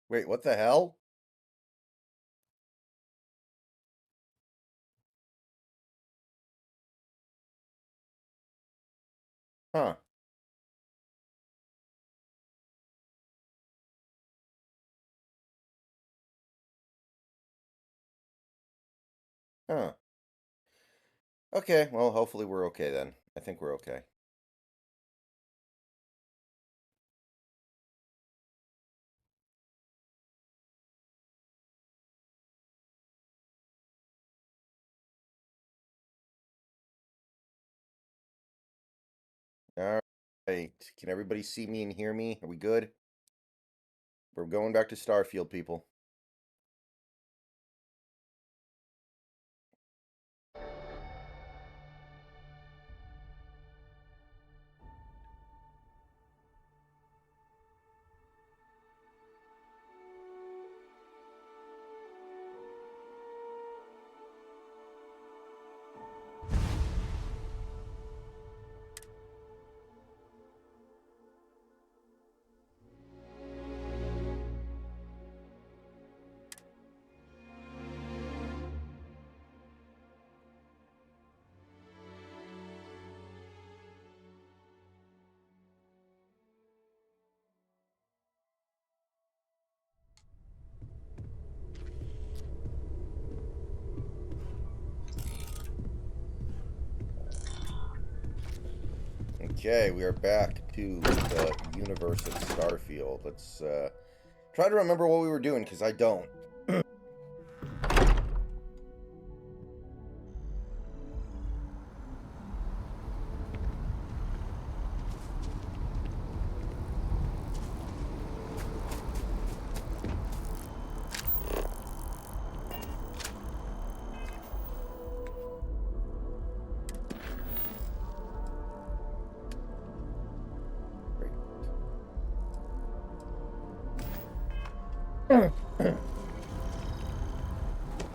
Wait, what the hell? Huh. Huh. Okay, well, hopefully we're okay then. I think we're okay. All right. Can everybody see me and hear me? Are we good? We're going back to Starfield, people. Okay, we are back to the universe of Starfield. Let's try to remember what we were doing, because I don't.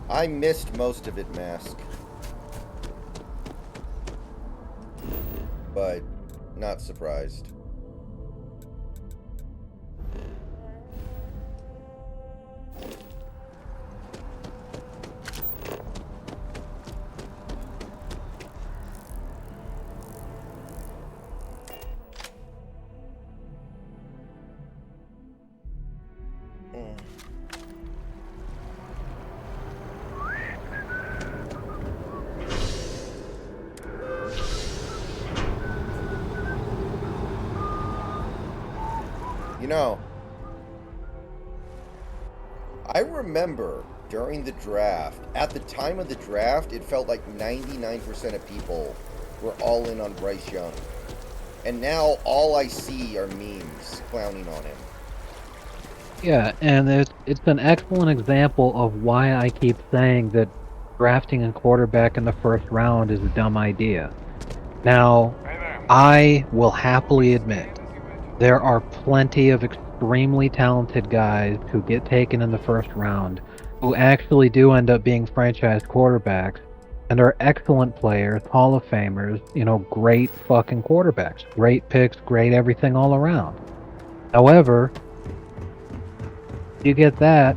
I missed most of it, Mask. But not surprised. You know, I remember during the draft, at the time of the draft, it felt like 99% of people were all in on Bryce Young. And now all I see are memes clowning on him. Yeah, and it's an excellent example of why I keep saying that drafting a quarterback in the first round is a dumb idea. Now, I will happily admit there are plenty of extremely talented guys who get taken in the first round who actually do end up being franchise quarterbacks and are excellent players, Hall of Famers, great fucking quarterbacks, great picks, great everything all around. However, you get that,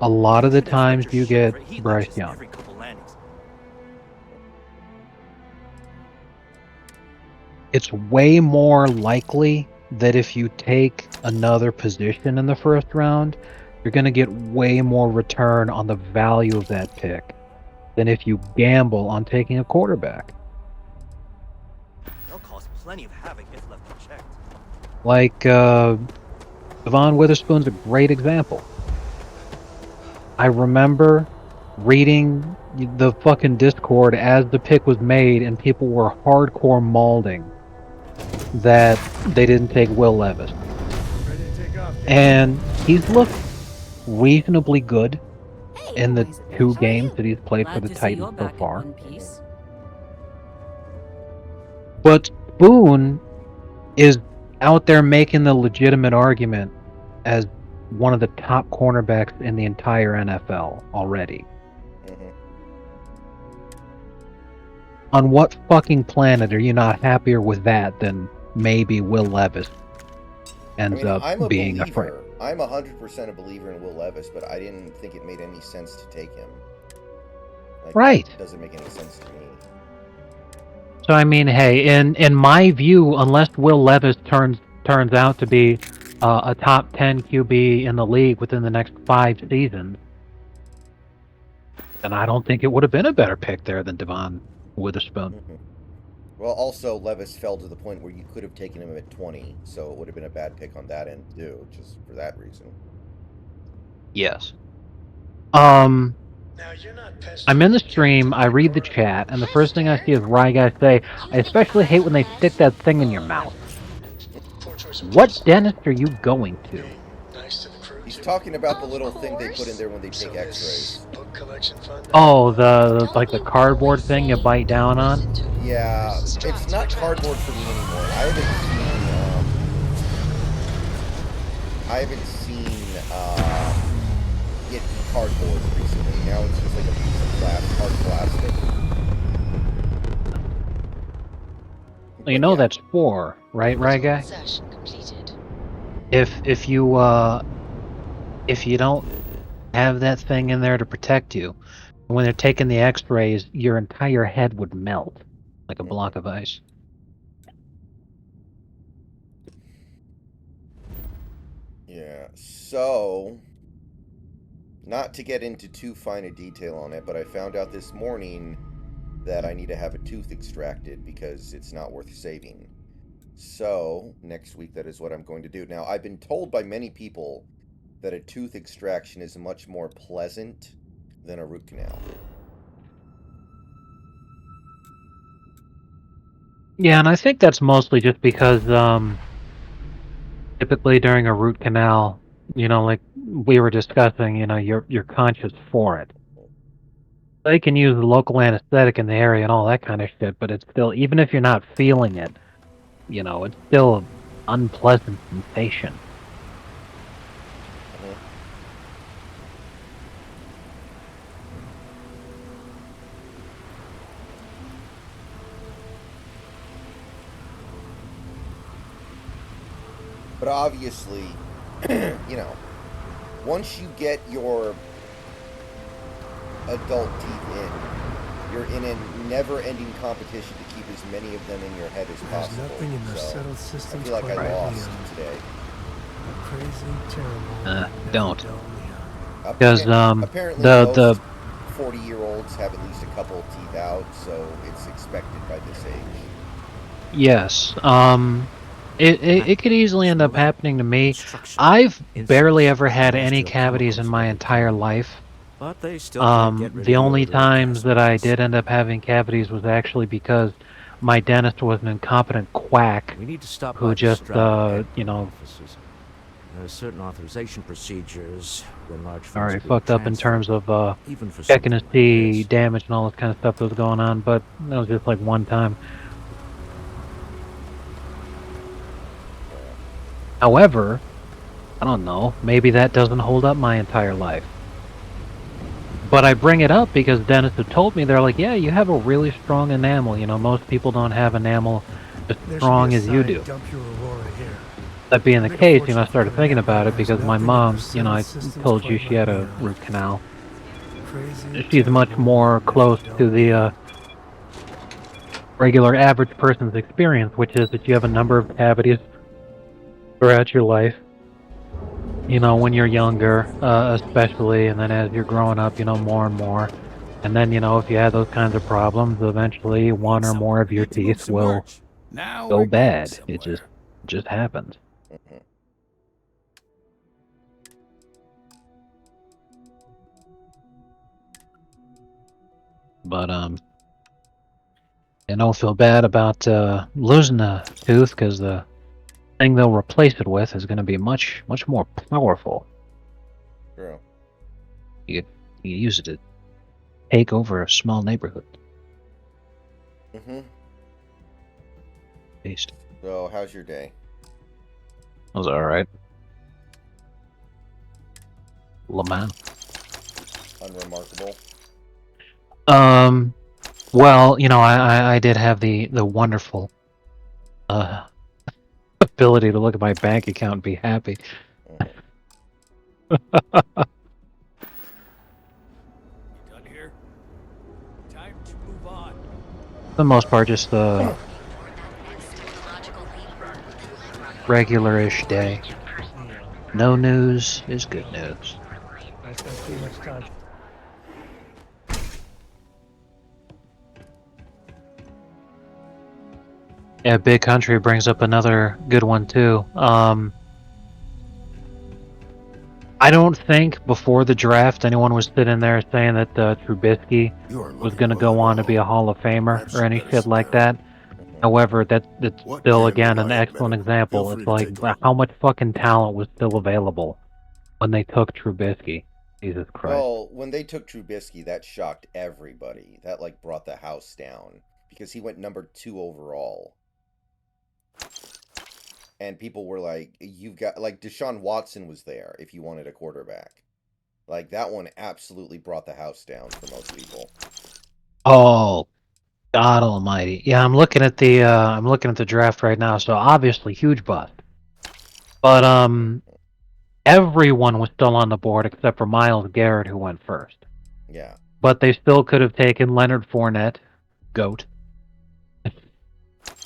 a lot of the times you get Bryce Young. It's way more likely that if you take another position in the first round, you're going to get way more return on the value of that pick than if you gamble on taking a quarterback. They'll cause plenty of havoc if left unchecked. Like, Devon Witherspoon's a great example. I remember reading the fucking Discord as the pick was made, and people were hardcore malding that they didn't take Will Levis. And he's looked reasonably good in the 2 games that he's played for the Titans so far. But Boone is out there making the legitimate argument as one of the top cornerbacks in the entire NFL already. On what fucking planet are you not happier with that than maybe Will Levis ends up being a friend? I'm 100% a believer in Will Levis, but I didn't think it made any sense to take him. Like, Right. That doesn't make any sense to me. So I mean, hey, in my view, unless Will Levis turns out to be a top 10 QB in the league within the next 5 seasons, then I don't think it would have been a better pick there than Devon Witherspoon. Mm-hmm. Well, also, Levis fell to the point where you could have taken him at 20, so it would have been a bad pick on that end, too, just for that reason. Yes. I'm in the stream, I read the chat, and the first thing I see is Rye Guy say, I especially hate when they stick that thing in your mouth. What dentist are you going to? He's talking about the little thing they put in there when they take x-rays. Oh, the cardboard thing you bite down on? Yeah, it's not cardboard for me anymore. I haven't seen it be cardboard recently. Now it's just like a piece of hard plastic. Well, you know that's 4, right, Rye Guy? If you don't have that thing in there to protect you, when they're taking the x-rays, your entire head would melt like a block of ice. Yeah, so, not to get into too fine a detail on it, but I found out this morning that I need to have a tooth extracted because it's not worth saving. So, next week, that is what I'm going to do. Now, I've been told by many people that a tooth extraction is much more pleasant than a root canal. Yeah, and I think that's mostly just because typically during a root canal, like we were discussing, you're conscious for it. They can use the local anesthetic in the area and all that kind of shit, but it's still, even if you're not feeling it, it's still an unpleasant sensation. But obviously, once you get your adult teeth in, you're in a never-ending competition to keep as many of them in your head as possible. Nothing in the so settled systems I feel like I lost beyond. today. Crazy, terrible. Don't. Leon. Because apparently the 40-year-olds have at least a couple teeth out, so it's expected by this age. Yes. It could easily end up happening to me. I've barely ever had any cavities in my entire life. But they still can't get rid The of only the times that I did end up having cavities was actually because my dentist was an incompetent quack We need to stop who just, There are certain authorization procedures when large funds already are being fucked up in terms transferred, of even for checking to something like see this. damage and all this kind of stuff that was going on, but that was just like one time. However, I don't know, maybe that doesn't hold up my entire life. But I bring it up because dentists have told me, they're like, yeah, you have a really strong enamel. Most people don't have enamel as strong as you do. That being the case, I started thinking about it because my mom, I told you she had a root canal. She's much more close to the regular average person's experience, which is that you have a number of cavities throughout your life. When you're younger, especially, and then as you're growing up, more and more. And then, if you have those kinds of problems, eventually one or more of your teeth will go bad. It just happens. But, I don't feel bad about losing a tooth, because the thing they'll replace it with is going to be much, much more powerful. True. You use it to take over a small neighborhood. Based. So, how's your day? Was alright. Lamont. Unremarkable. Well, I did have the wonderful ability to look at my bank account and be happy. Done here? Time to move on. For the most part, just the regular-ish day. No news is good news. I spent too much time. Yeah, Big Country brings up another good one too. I don't think before the draft anyone was sitting there saying that Trubisky was going to go on to be a Hall of Famer or any shit like that. However, that's still, again, an excellent example. It's like, how much fucking talent was still available when they took Trubisky? Jesus Christ. Well, when they took Trubisky, that shocked everybody. That, like, brought the house down. Because he went number 2 overall. And people were like, you've got, like, Deshaun Watson was there if you wanted a quarterback. Like, that one absolutely brought the house down for most people. Oh, God Almighty! Yeah, I'm looking at the draft right now. So obviously, huge bust. But everyone was still on the board except for Myles Garrett, who went first. Yeah. But they still could have taken Leonard Fournette, GOAT.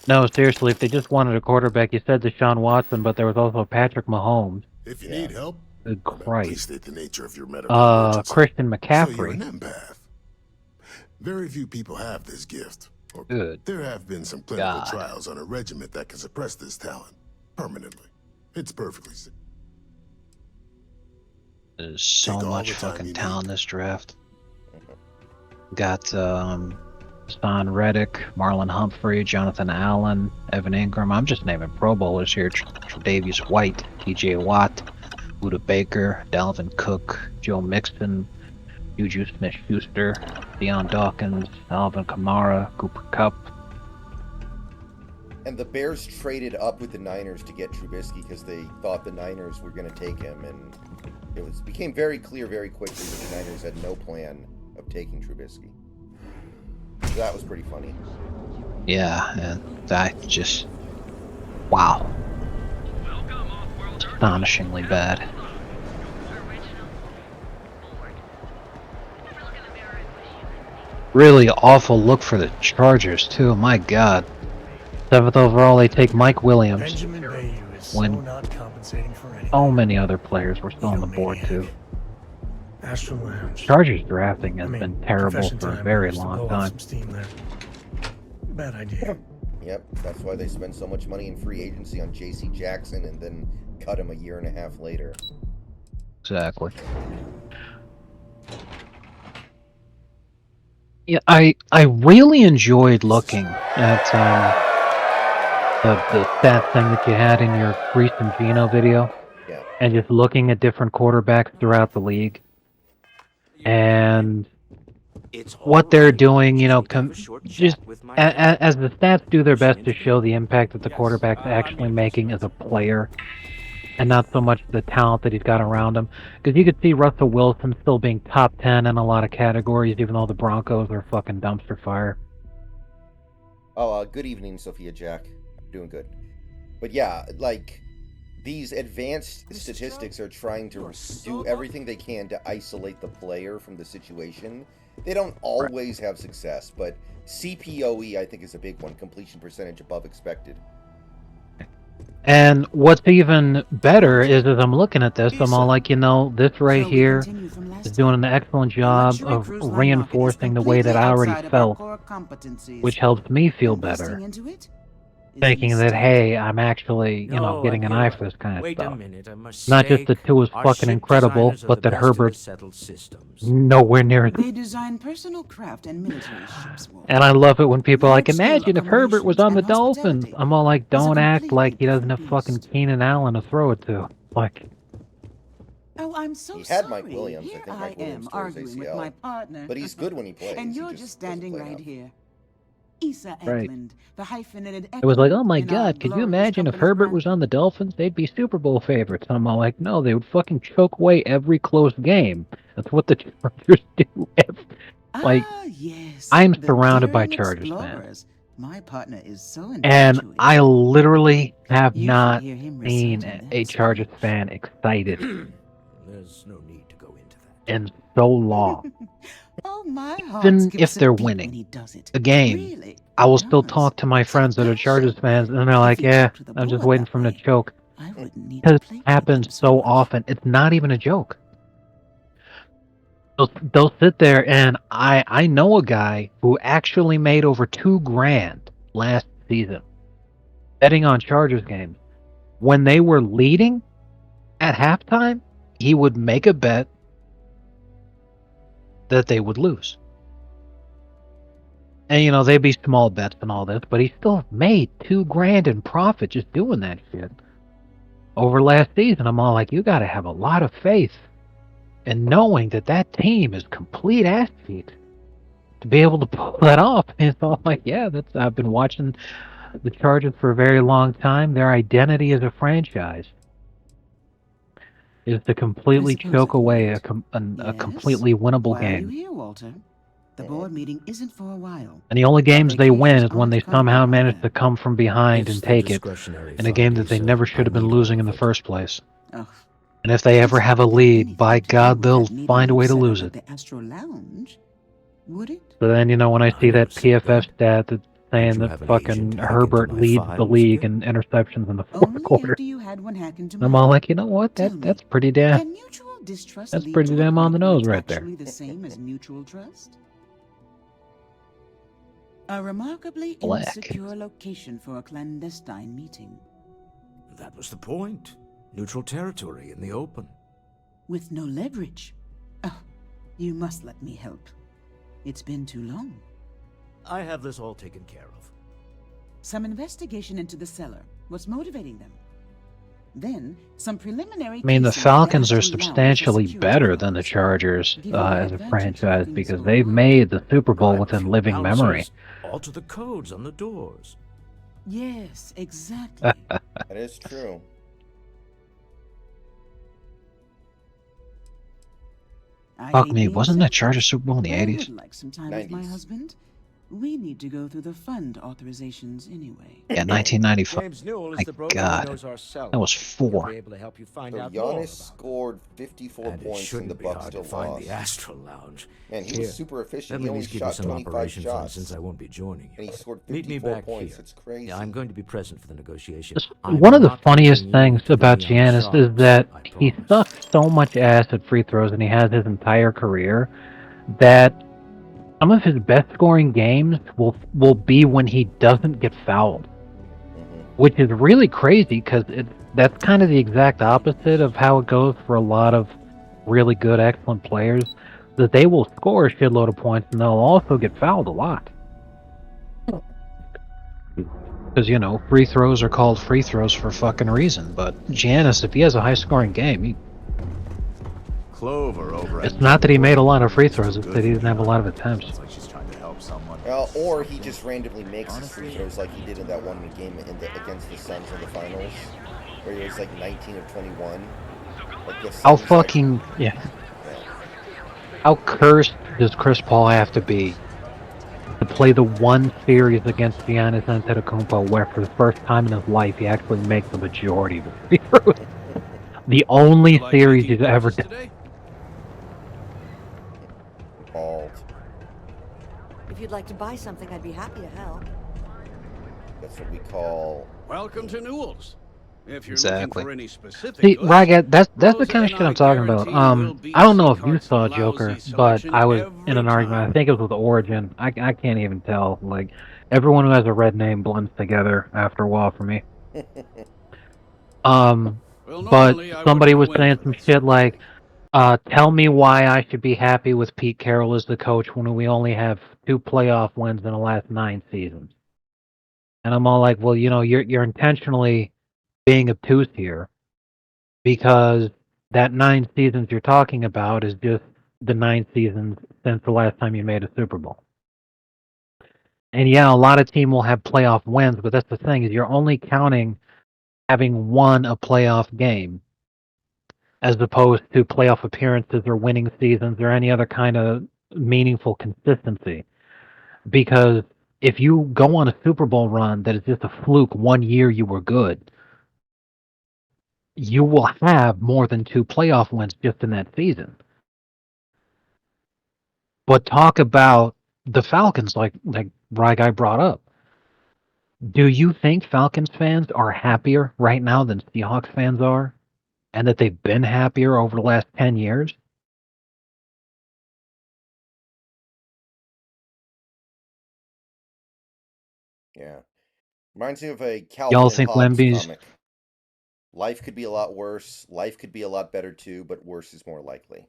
No, seriously, if they just wanted a quarterback, you said Deshaun Watson, but there was also Patrick Mahomes. If you need help, Good please Christ. state the nature of your medical emergency. Christian So you're McCaffrey. an empath. Very few people have this gift. Good. There have been some clinical God. trials on a regiment that can suppress this talent permanently. It's perfectly safe. There's so Take all much the time fucking you talent in need. this draft. Got Son Reddick, Marlon Humphrey, Jonathan Allen, Evan Ingram. I'm just naming Pro Bowlers here. Tre'Davious White, T.J. Watt, Buda Baker, Dalvin Cook, Joe Mixon, Juju Smith-Schuster, Deion Dawkins, Alvin Kamara, Cooper Kupp. And the Bears traded up with the Niners to get Trubisky because they thought the Niners were going to take him, and it became very clear very quickly that the Niners had no plan of taking Trubisky. So that was pretty funny. Yeah, and that just... wow. Astonishingly bad. Really awful look for the Chargers, too. My God. 7th overall, they take Mike Williams. Benjamin Bayou is so When not compensating for anything. so many other players were still on the board, too. Astro Lounge. Chargers drafting has I mean, been terrible confession for a time, very just to long blow off time. some steam there. Bad idea. Yep, that's why they spend so much money in free agency on J.C. Jackson and then cut him a year and a half later. Exactly. Yeah, I really enjoyed looking at the stat thing that you had in your Priest and Gino video, Yeah. and just looking at different quarterbacks throughout the league, and what they're doing, you know, just as the stats do their best to show the impact that the quarterback's actually making as a player, and not so much the talent that he's got around him. Because you could see Russell Wilson still being top 10 in a lot of categories, even though the Broncos are fucking dumpster fire. Oh, good evening, Sophia Jack. Doing good. But yeah, like, these advanced statistics are trying to do everything they can to isolate the player from the situation. They don't always have success, but CPOE, I think, is a big one. Completion percentage above expected. And what's even better is, as I'm looking at this, I'm all like, you know, this right here is doing an excellent job of reinforcing the way that I already felt, which helps me feel better. Thinking that, hey, I'm actually, you know, getting an eye for this kind of Wait stuff. a minute, I must Not say, just that Tua is our fucking ship incredible, designers are but the that best who have Herbert's settled systems. nowhere near They design personal craft and military ships. And I love it when people are like, Large-scale imagine if Herbert was on the accommodations and Dolphins. hospitality I'm all like, is a don't act completely like he doesn't have different fucking beast. Keenan Allen to throw it to. Like, Oh, I'm so He sorry. had Mike Williams. I Here think Mike I Williams am tore his arguing with ACL. my partner. But he's good when he plays. And He you're just just doesn't standing play right enough. here. Issa Right. Eklund, the hyphenated it was like, oh my in our God, could you glorious imagine if company Herbert brand? was on the Dolphins? They'd be Super Bowl favorites. I'm all like, no, they would fucking choke away every close game. That's what the Chargers do. Like, yes, I'm the surrounded by daring Chargers fans. explorers. My partner is so And infatuated. I literally have You should not hear him seen reciting a that Chargers speech. fan excited There's no need to go into that. in so long. Oh, my heart Even skips if a they're beat when winning he does it. a game, Really, I will it still does. talk to my It's friends that are Chargers passion. fans, and they're If like, he "Yeah, talked to the I'm just board waiting that for him to way, choke." I wouldn't need to Because it placate happens them so much. often, it's not even a joke. They'll sit there, and I know a guy who actually made over $2,000 last season betting on Chargers games. When they were leading at halftime, he would make a bet that they would lose. And they'd be small bets and all this, but he still made $2,000 in profit just doing that shit. Over last season, I'm all like, you gotta have a lot of faith in knowing that team is complete ass cheeks to be able to pull that off. And so I'm like, yeah, I've been watching the Chargers for a very long time. Their identity as a franchise is to completely suppose I choke can away wait. a Yes? completely winnable Why are you game. here, Walter? The board meeting isn't for a while. And the only Our games they win vacations is when they aren't coming somehow up manage either. to come from behind It's and the take it discretionary in a fund, game that they Issa. never should I have been need losing all in the of it. first place. Ugh. And if they ever This have a wouldn't have lead, by anything to do God, with they'll that meeting find a you'd way to set lose up it. at the Astro Lounge, would it? So then, when I I see never that said PFF that. stat that's saying you that have an fucking agent hack into Herbert my leads the files league again? in interceptions in the fourth Only quarter, after you had one hack into I'm all mine. like, you know what? Tell me, That's pretty damn can mutual distrust that's lead pretty to a damn on point the where nose it's right there. actually the same as mutual trust? A remarkably Black. insecure location for a clandestine meeting. That was the point. Neutral territory in the open. With no leverage. Oh, you must let me help. It's been too long. I have this all taken care of. Some investigation into the seller. What's motivating them? Then, some preliminary I mean, the casing of Falcons are Astro Lounge for substantially security better than the purposes. Chargers Give you the as a advantage of franchise things because go they've wrong. made the Super Bowl Bribe a within few living memory. bouncers, alter the codes on the doors. Yes, exactly. That is true. I Fuck hate me, being wasn't that Chargers selfish, Super Bowl in the but I 80s? would like some time with my 90s. husband. We need to go through the fund authorizations anyway. Yeah, 1995. James Newell is My the broker God, who knows our seller. that was He'll 4. be able to help you find So out more about Giannis scored 54 And it points and shouldn't the be Bucks hard still to find lost. the Astro Lounge. Man, he Here, was super efficient. let He me at only least give you shot some 25 operation funds shots. since I won't be joining you. And he scored Meet me 54 back points. here. It's crazy. Yeah, I'm going to be present for the negotiation. One of the I'm not funniest leaving you things to about the young Giannis is sharks, that I he promise. sucks so much ass at free throws, and he has his entire career, that some of his best scoring games will be when he doesn't get fouled, which is really crazy because that's kind of the exact opposite of how it goes for a lot of really good, excellent players. That they will score a shitload of points and they'll also get fouled a lot. Because, free throws are called free throws for a fucking reason. But Giannis, if he has a high scoring game, Clover over at it's not that he made a lot of free It's throws, too it's good that he for doesn't me, have a huh? lot of attempts. It's like she's trying to help someone. Well, or he just randomly makes his free throws like he did in that one game against the Suns in the finals, where he was like 19 of 21. Like the How Suns fucking, yeah. How cursed does Chris Paul have to be to play the one series against Giannis Antetokounmpo where for the first time in his life he actually makes the majority of the free throws? The only Like series making he's ever purchase done. today? Bald. If you'd like to buy something, I'd be happy to help. That's what we call. Welcome to Newell's. If you're Exactly. looking for any specific See, goods, Ragat, that's the Rosa kind of and shit I I'm talking about. guarantee we'll beat I don't know if you Seacart's saw lousy Joker, but selection I was in an every argument. I time. think it was with Origin. I can't even tell. Like, everyone who has a red name blends together after a while for me. Well, But normally I somebody wouldn't was go in saying for some this. shit like, tell me why I should be happy with Pete Carroll as the coach when we only have 2 playoff wins in the last 9 seasons. And I'm all like, well, you're intentionally being obtuse here because that 9 seasons you're talking about is just the 9 seasons since the last time you made a Super Bowl. And yeah, a lot of teams will have playoff wins, but that's the thing is you're only counting having won a playoff game as opposed to playoff appearances or winning seasons or any other kind of meaningful consistency. Because if you go on a Super Bowl run that is just a fluke, one year you were good, you will have more than 2 playoff wins just in that season. But talk about the Falcons, like Rye Guy brought up. Do you think Falcons fans are happier right now than Seahawks fans are? And that they've been happier over the last 10 years? Yeah. Reminds me of a Y'all Calvin and think Hobbes Wemby's... comic. Life could be a lot worse. Life could be a lot better too, but worse is more likely.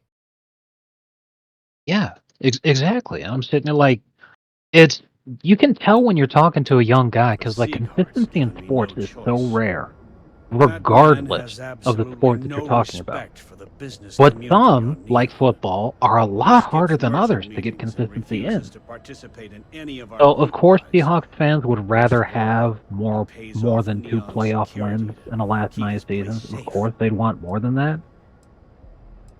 Yeah, exactly. I'm sitting there like, it's... You can tell when you're talking to a young guy, because like consistency in sports is so rare, regardless of the sport that you're talking about. But some, like football, are a lot harder than others to get consistency in. So, of course, Seahawks fans would rather have more than 2 playoff wins in the last 9 seasons. Of course, they'd want more than that.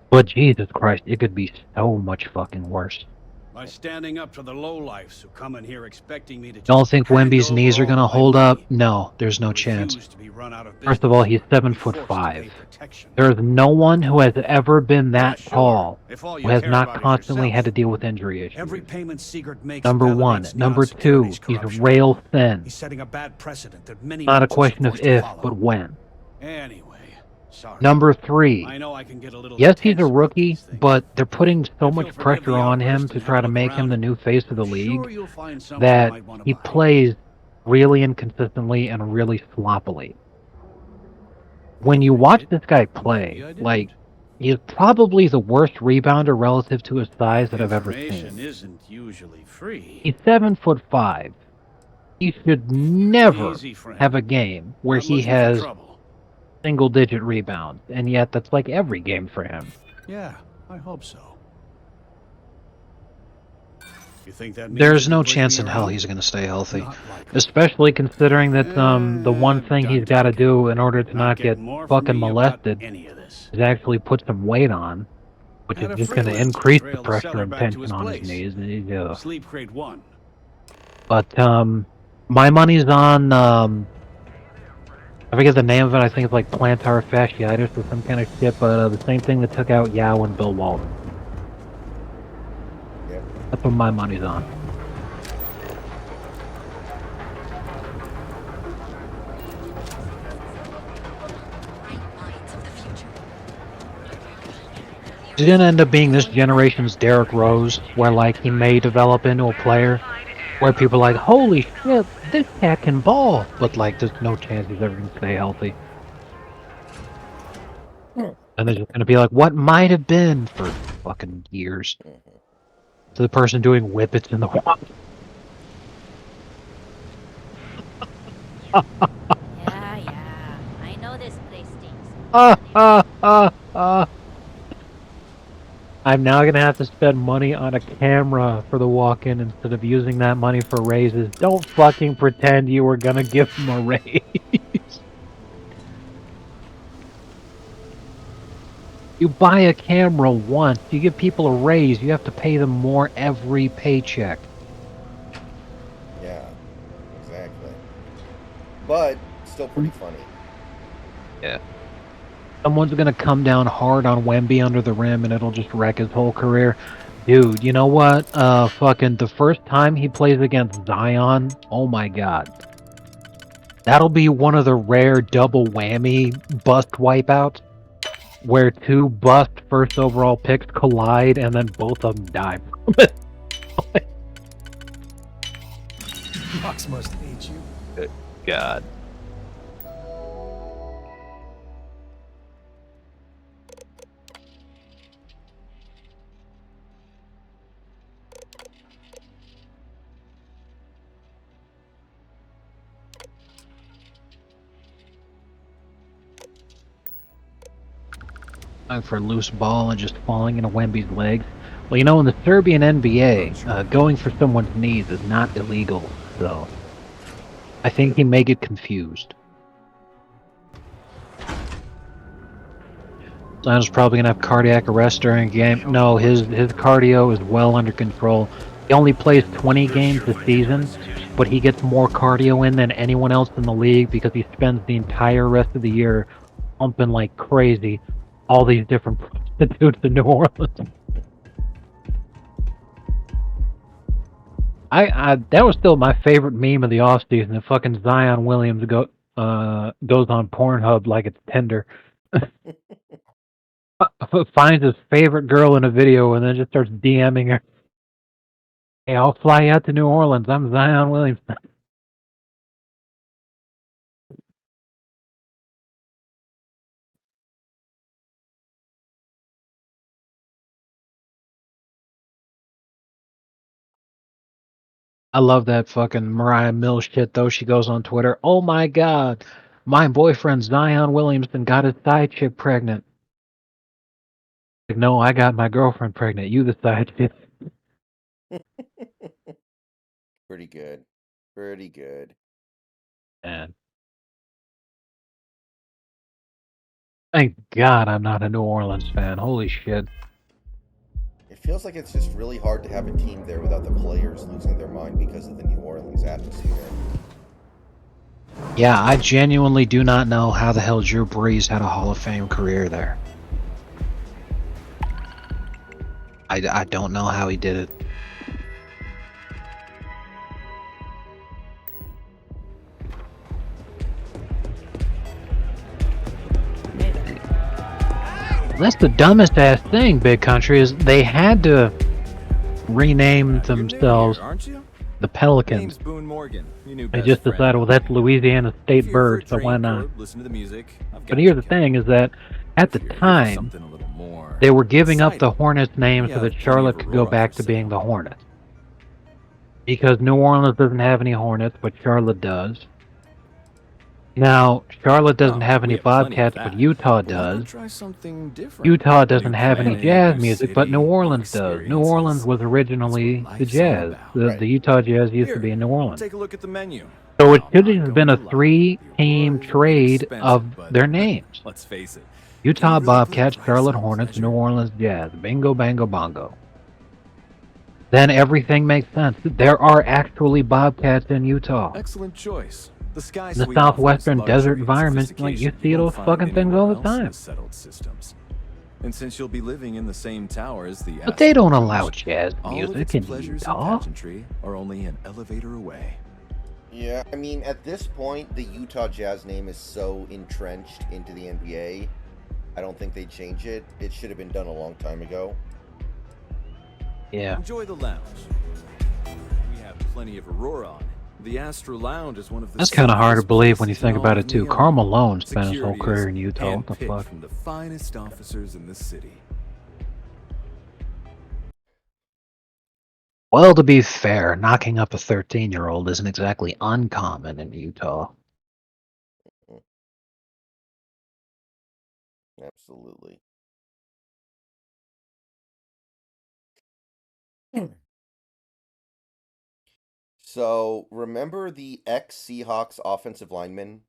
But Jesus Christ, it could be so much fucking worse. By standing up to the lowlifes who come in here expecting me to Don't think Wemby's knees are gonna hold up? No, there's no chance. First of all, he's 7'5". There's no one who has ever been that tall who has not constantly had to deal with injury issues. Every payment Sigurd makes Number one. Number two, he's rail thin. He's setting a bad precedent that many Not a question of if, but when. Anyway, sorry. Number three, I know I can get a little yes, he's a tense about rookie, these things. but they're putting so much feel for pressure every on him outburst to and try have to a make look him the around. new face of the Sure, league you'll find someone that you might wanna he buy. plays really inconsistently and really sloppily. When you watch this guy play, like, he's probably the worst rebounder relative to his size that I've ever Information seen. isn't usually free. He's 7'5". He should never Easy, friend. have a game where Not he looking for has trouble. single-digit rebounds, and yet that's like every game for him. Yeah, I hope so. You think that means There's you no can break chance me in hell around? he's going to stay healthy. Not likely. Especially considering that the one thing Done he's got to talking. do in order to You're not get getting more from fucking me about molested any of this. is actually put some weight on, which Had is a just going to freelancer increase the trail the pressure seller and back to tension his on his place. knees. And Sleep crate 1. But my money's on I forget the name of it. I think it's like plantar fasciitis or some kind of shit. But the same thing that took out Yao and Bill Walton. Yep. That's what my money's on. He's gonna end up being this generation's Derrick Rose, where like he may develop into a player where people are like, holy shit, this cat can ball, but like there's no chance he's ever gonna stay healthy. And they're just gonna be like, what might have been for fucking years. To the person doing whippets in the Yeah, I know this place stinks. I'm now gonna have to spend money on a camera for the walk-in instead of using that money for raises. Don't fucking pretend you were gonna give him a raise. You buy a camera once, you give people a raise, you have to pay them more every paycheck. Yeah, exactly. But still pretty funny. Yeah. Someone's gonna come down hard on Wemby under the rim and it'll just wreck his whole career. Dude, you know what? Fucking the first time he plays against Zion, oh my god. That'll be one of the rare double whammy bust wipeouts where 2 bust first overall picks collide and then both of them die from it. Fox must hate you. Good god. Time for a loose ball and just falling into Wemby's legs. Well, you know, in the Serbian NBA, going for someone's knees is not illegal, so I think he may get confused. Zion's probably gonna have cardiac arrest during a game. No, his cardio is well under control. He only plays 20 games this season, but he gets more cardio in than anyone else in the league because he spends the entire rest of the year pumping like crazy all these different prostitutes in New Orleans. I that was still my favorite meme of the off season. The fucking Zion Williams goes on Pornhub like it's Tinder. Finds his favorite girl in a video and then just starts DMing her. Hey, I'll fly you out to New Orleans. I'm Zion Williams. I love that fucking Mariah Mills shit though. She goes on Twitter, "Oh my god, my boyfriend Zion Williamson got his side chick pregnant." Like, no, I got my girlfriend pregnant. You the side chick. Pretty good. Pretty good. And thank God I'm not a New Orleans fan. Holy shit. It feels like it's just really hard to have a team there without the players losing their mind because of the New Orleans atmosphere. Yeah, I genuinely do not know how the hell Drew Brees had a Hall of Fame career there. I don't know how he did it. That's the dumbest ass thing, Big Country, is they had to rename themselves the Pelicans. They just decided, well, that's Louisiana State bird, so why not? But here's the thing, is that at the time, they were giving up the Hornets name so that Charlotte could go back to being the Hornets. Because New Orleans doesn't have any Hornets, but Charlotte does. Now, Charlotte doesn't have any Bobcats, but Utah does. Utah doesn't have any jazz music, but New Orleans does. New Orleans was originally the Jazz. The Utah Jazz used to be in New Orleans. Take a look at the menu. So it should have been a 3-team trade of their names. Let's face it. Utah Bobcats, Charlotte Hornets, New Orleans Jazz. Bingo, bango, bongo. Then everything makes sense. There are actually Bobcats in Utah. Excellent choice. The In the southwestern desert environment, like you see those fucking things all the time. And since you'll be living in the same tower as the But they don't allow Astros, jazz all of music its in pleasures and Utah. pageantry are only an elevator away. Yeah, I mean, at this point, the Utah Jazz name is so entrenched into the NBA. I don't think they'd change it. It should have been done a long time ago. Yeah. Enjoy the lounge. We have plenty of Aurora on it. The Astro Lounge is one of the That's kind of hard to safest believe when you places think in about all it of too. New Karl York. Malone spent his whole Security career is in Utah. What the handpicked fuck? from the finest officers in the city. Well, to be fair, knocking up a 13-year-old isn't exactly uncommon in Utah. Absolutely. So, remember the ex-Seahawks offensive lineman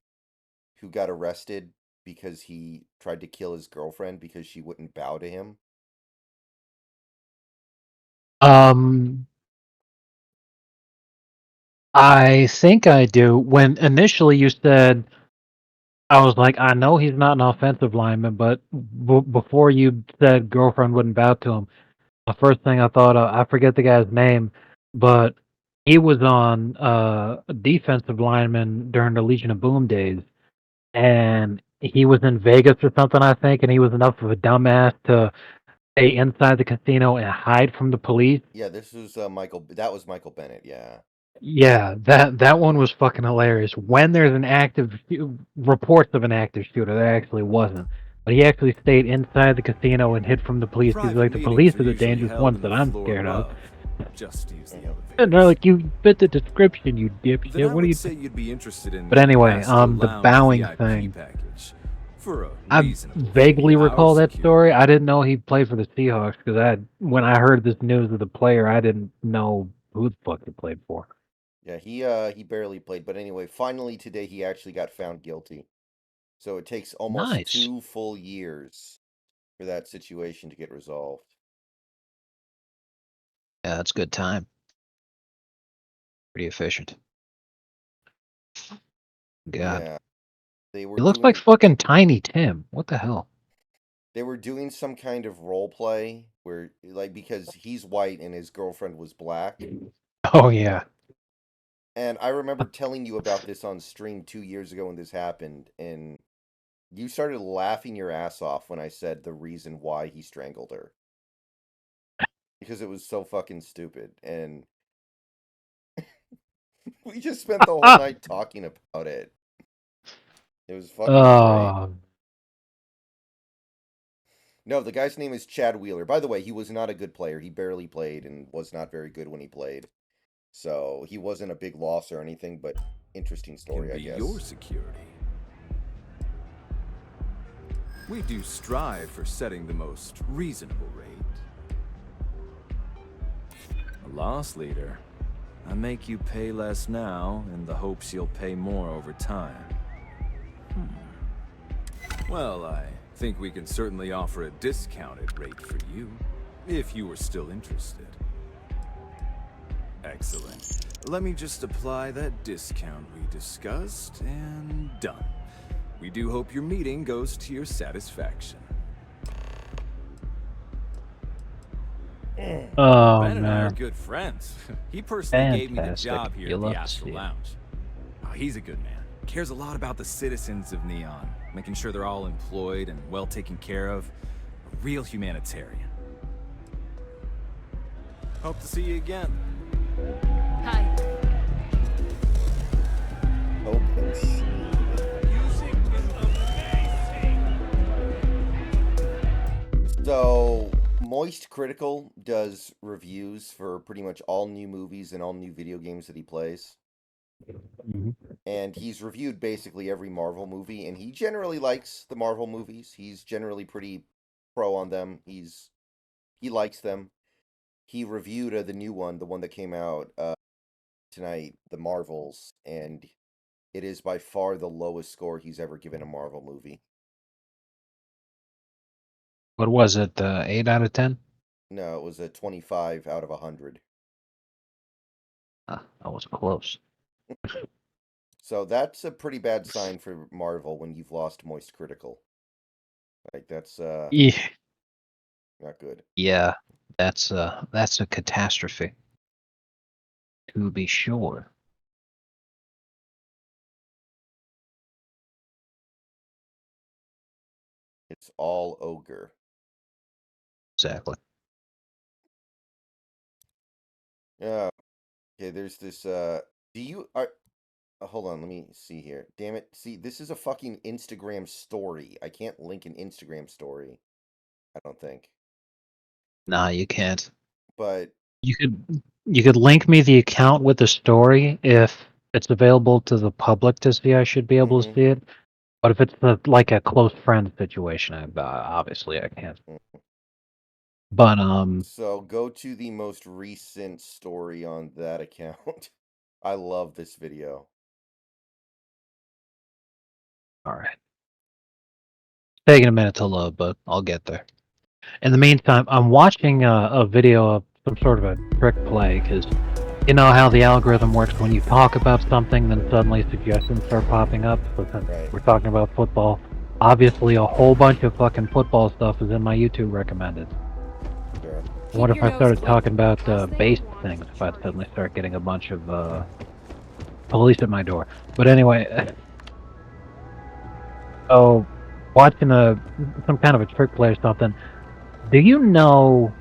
who got arrested because he tried to kill his girlfriend because she wouldn't bow to him? I think I do. When initially you said, I was like, I know he's not an offensive lineman, but before you said girlfriend wouldn't bow to him, the first thing I thought of, I forget the guy's name, but he was on a defensive lineman during the Legion of Boom days, and he was in Vegas or something, I think, and he was enough of a dumbass to stay inside the casino and hide from the police. Yeah, this was Michael. That was Michael Bennett. Yeah. Yeah, that one was fucking hilarious. When there's an active reports of an active shooter, there actually wasn't. But he actually stayed inside the casino and hid from the police. He's Private like, the meetings police are are the usually dangerous held ones in that the I'm floor scared of. above. Just use the elevator. And they're like, you fit the description, you Then dipshit. I What are would you? say you'd be interested in But anyway, Astro the Lounge bowing VIP thing. package. For a I reasonable vaguely fee. Our recall that security- story. I didn't know he played for the Seahawks because when I heard this news of the player, I didn't know who the fuck he played for. Yeah, he barely played, but anyway, finally today he actually got found guilty. So it takes almost Nice. 2 full years for that situation to get resolved. Yeah, that's good time. Pretty efficient. God. Yeah. They were He looks like doing fucking Tiny Tim. What the hell? they were doing some kind of role play where, like, because he's white and his girlfriend was black. Oh yeah. And I remember telling you about this on stream 2 years ago when this happened, and you started laughing your ass off when I said the reason why he strangled her. Because it was so fucking stupid. And we just spent the whole night talking about it. It was fucking great. Oh, No, the guy's name is Chad Wheeler. By the way, he was not a good player. He barely played and was not very good when he played. So he wasn't a big loss or anything, but interesting story, Can I be guess. your security. We do strive for setting the most reasonable rate. A loss leader. I make you pay less now in the hopes you'll pay more over time. Well, I think we can certainly offer a discounted rate for you, if you were still interested. Excellent. Let me just apply that discount we discussed, and done. We do hope your meeting goes to your satisfaction. oh Ben and I are man. good friends. He personally gave me the Fantastic. job here You at the love to Astral see it. Lounge. Oh, he's a good man. Cares a lot about the citizens of Neon, making sure they're all employed and well taken care of. A real humanitarian. Hope to see you again. Hi. Hope and see. So, Moist Critical does reviews for pretty much all new movies and all new video games that he plays. Mhm. And he's reviewed basically every Marvel movie, and he generally likes the Marvel movies. He's generally pretty pro on them. He likes them. He reviewed the new one, the one that came out tonight, the Marvels, and it is by far the lowest score he's ever given a Marvel movie. What was it? 8 out of 10? No, it was a 25 out of 100. Ah, that was close. So that's a pretty bad sign for Marvel when you've lost Moist Critical. Like that's Yeah, not good. yeah. That's a catastrophe. To be sure. It's all ogre. Exactly. Yeah. Okay, there's this do you are hold on, let me see here. Damn it. See, this is a fucking Instagram story. I can't link an Instagram story. I don't think. Nah, you can't. But You could link me the account with the story if it's available to the public to see. I should be able to mhm. see it. But if it's like a close friend situation, obviously I can't. But So go to the most recent story on that account. I love this video. all right. Taking a minute to load, but I'll get there. In the meantime, I'm watching a video of some sort of a trick play because you know how the algorithm works when you talk about something, then suddenly suggestions start popping up. So since Right. we're talking about football, obviously a whole bunch of fucking football stuff is in my YouTube recommended. Sure. I wonder Keep if I your started nose talking about clipped. base things, if I'd suddenly start getting a bunch of police at my door. But anyway, so watching some kind of a trick play or something. Do you know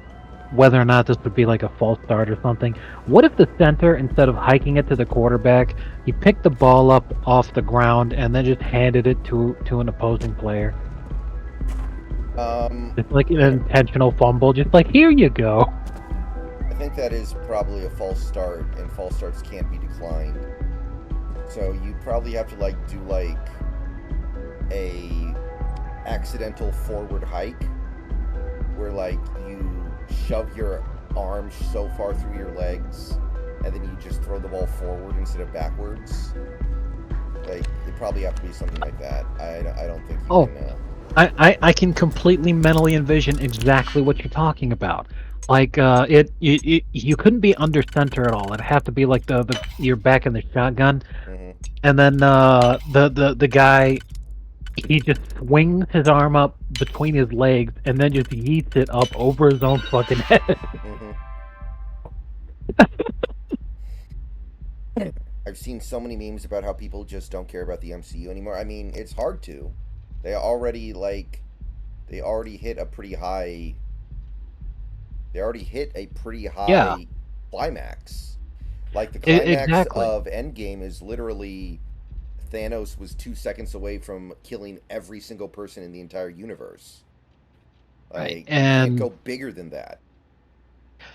whether or not this would be like a false start or something? What if the center, instead of hiking it to the quarterback, he picked the ball up off the ground and then just handed it to an opposing player? It's like an intentional fumble, just like, here you go. I think that is probably a false start, and false starts can't be declined. So you'd probably have to like do like a accidental forward hike where like you shove your arms so far through your legs and then you just throw the ball forward instead of backwards. Like it'd probably have to be something like that. I don't think you Oh. can I can completely mentally envision exactly what you're talking about. Like you couldn't be under center at all. It'd have to be like you're back in the shotgun, mhm. and then the guy he just swings his arm up between his legs and then just yeets it up over his own fucking head. Mm-hmm. I've seen so many memes about how people just don't care about the MCU anymore. I mean, it's hard to. They already hit a pretty high. They already hit a pretty Yeah, high climax. Like the climax exactly. of Endgame is literally Thanos was 2 seconds away from killing every single person in the entire universe. Right. Like you can't And go bigger than that.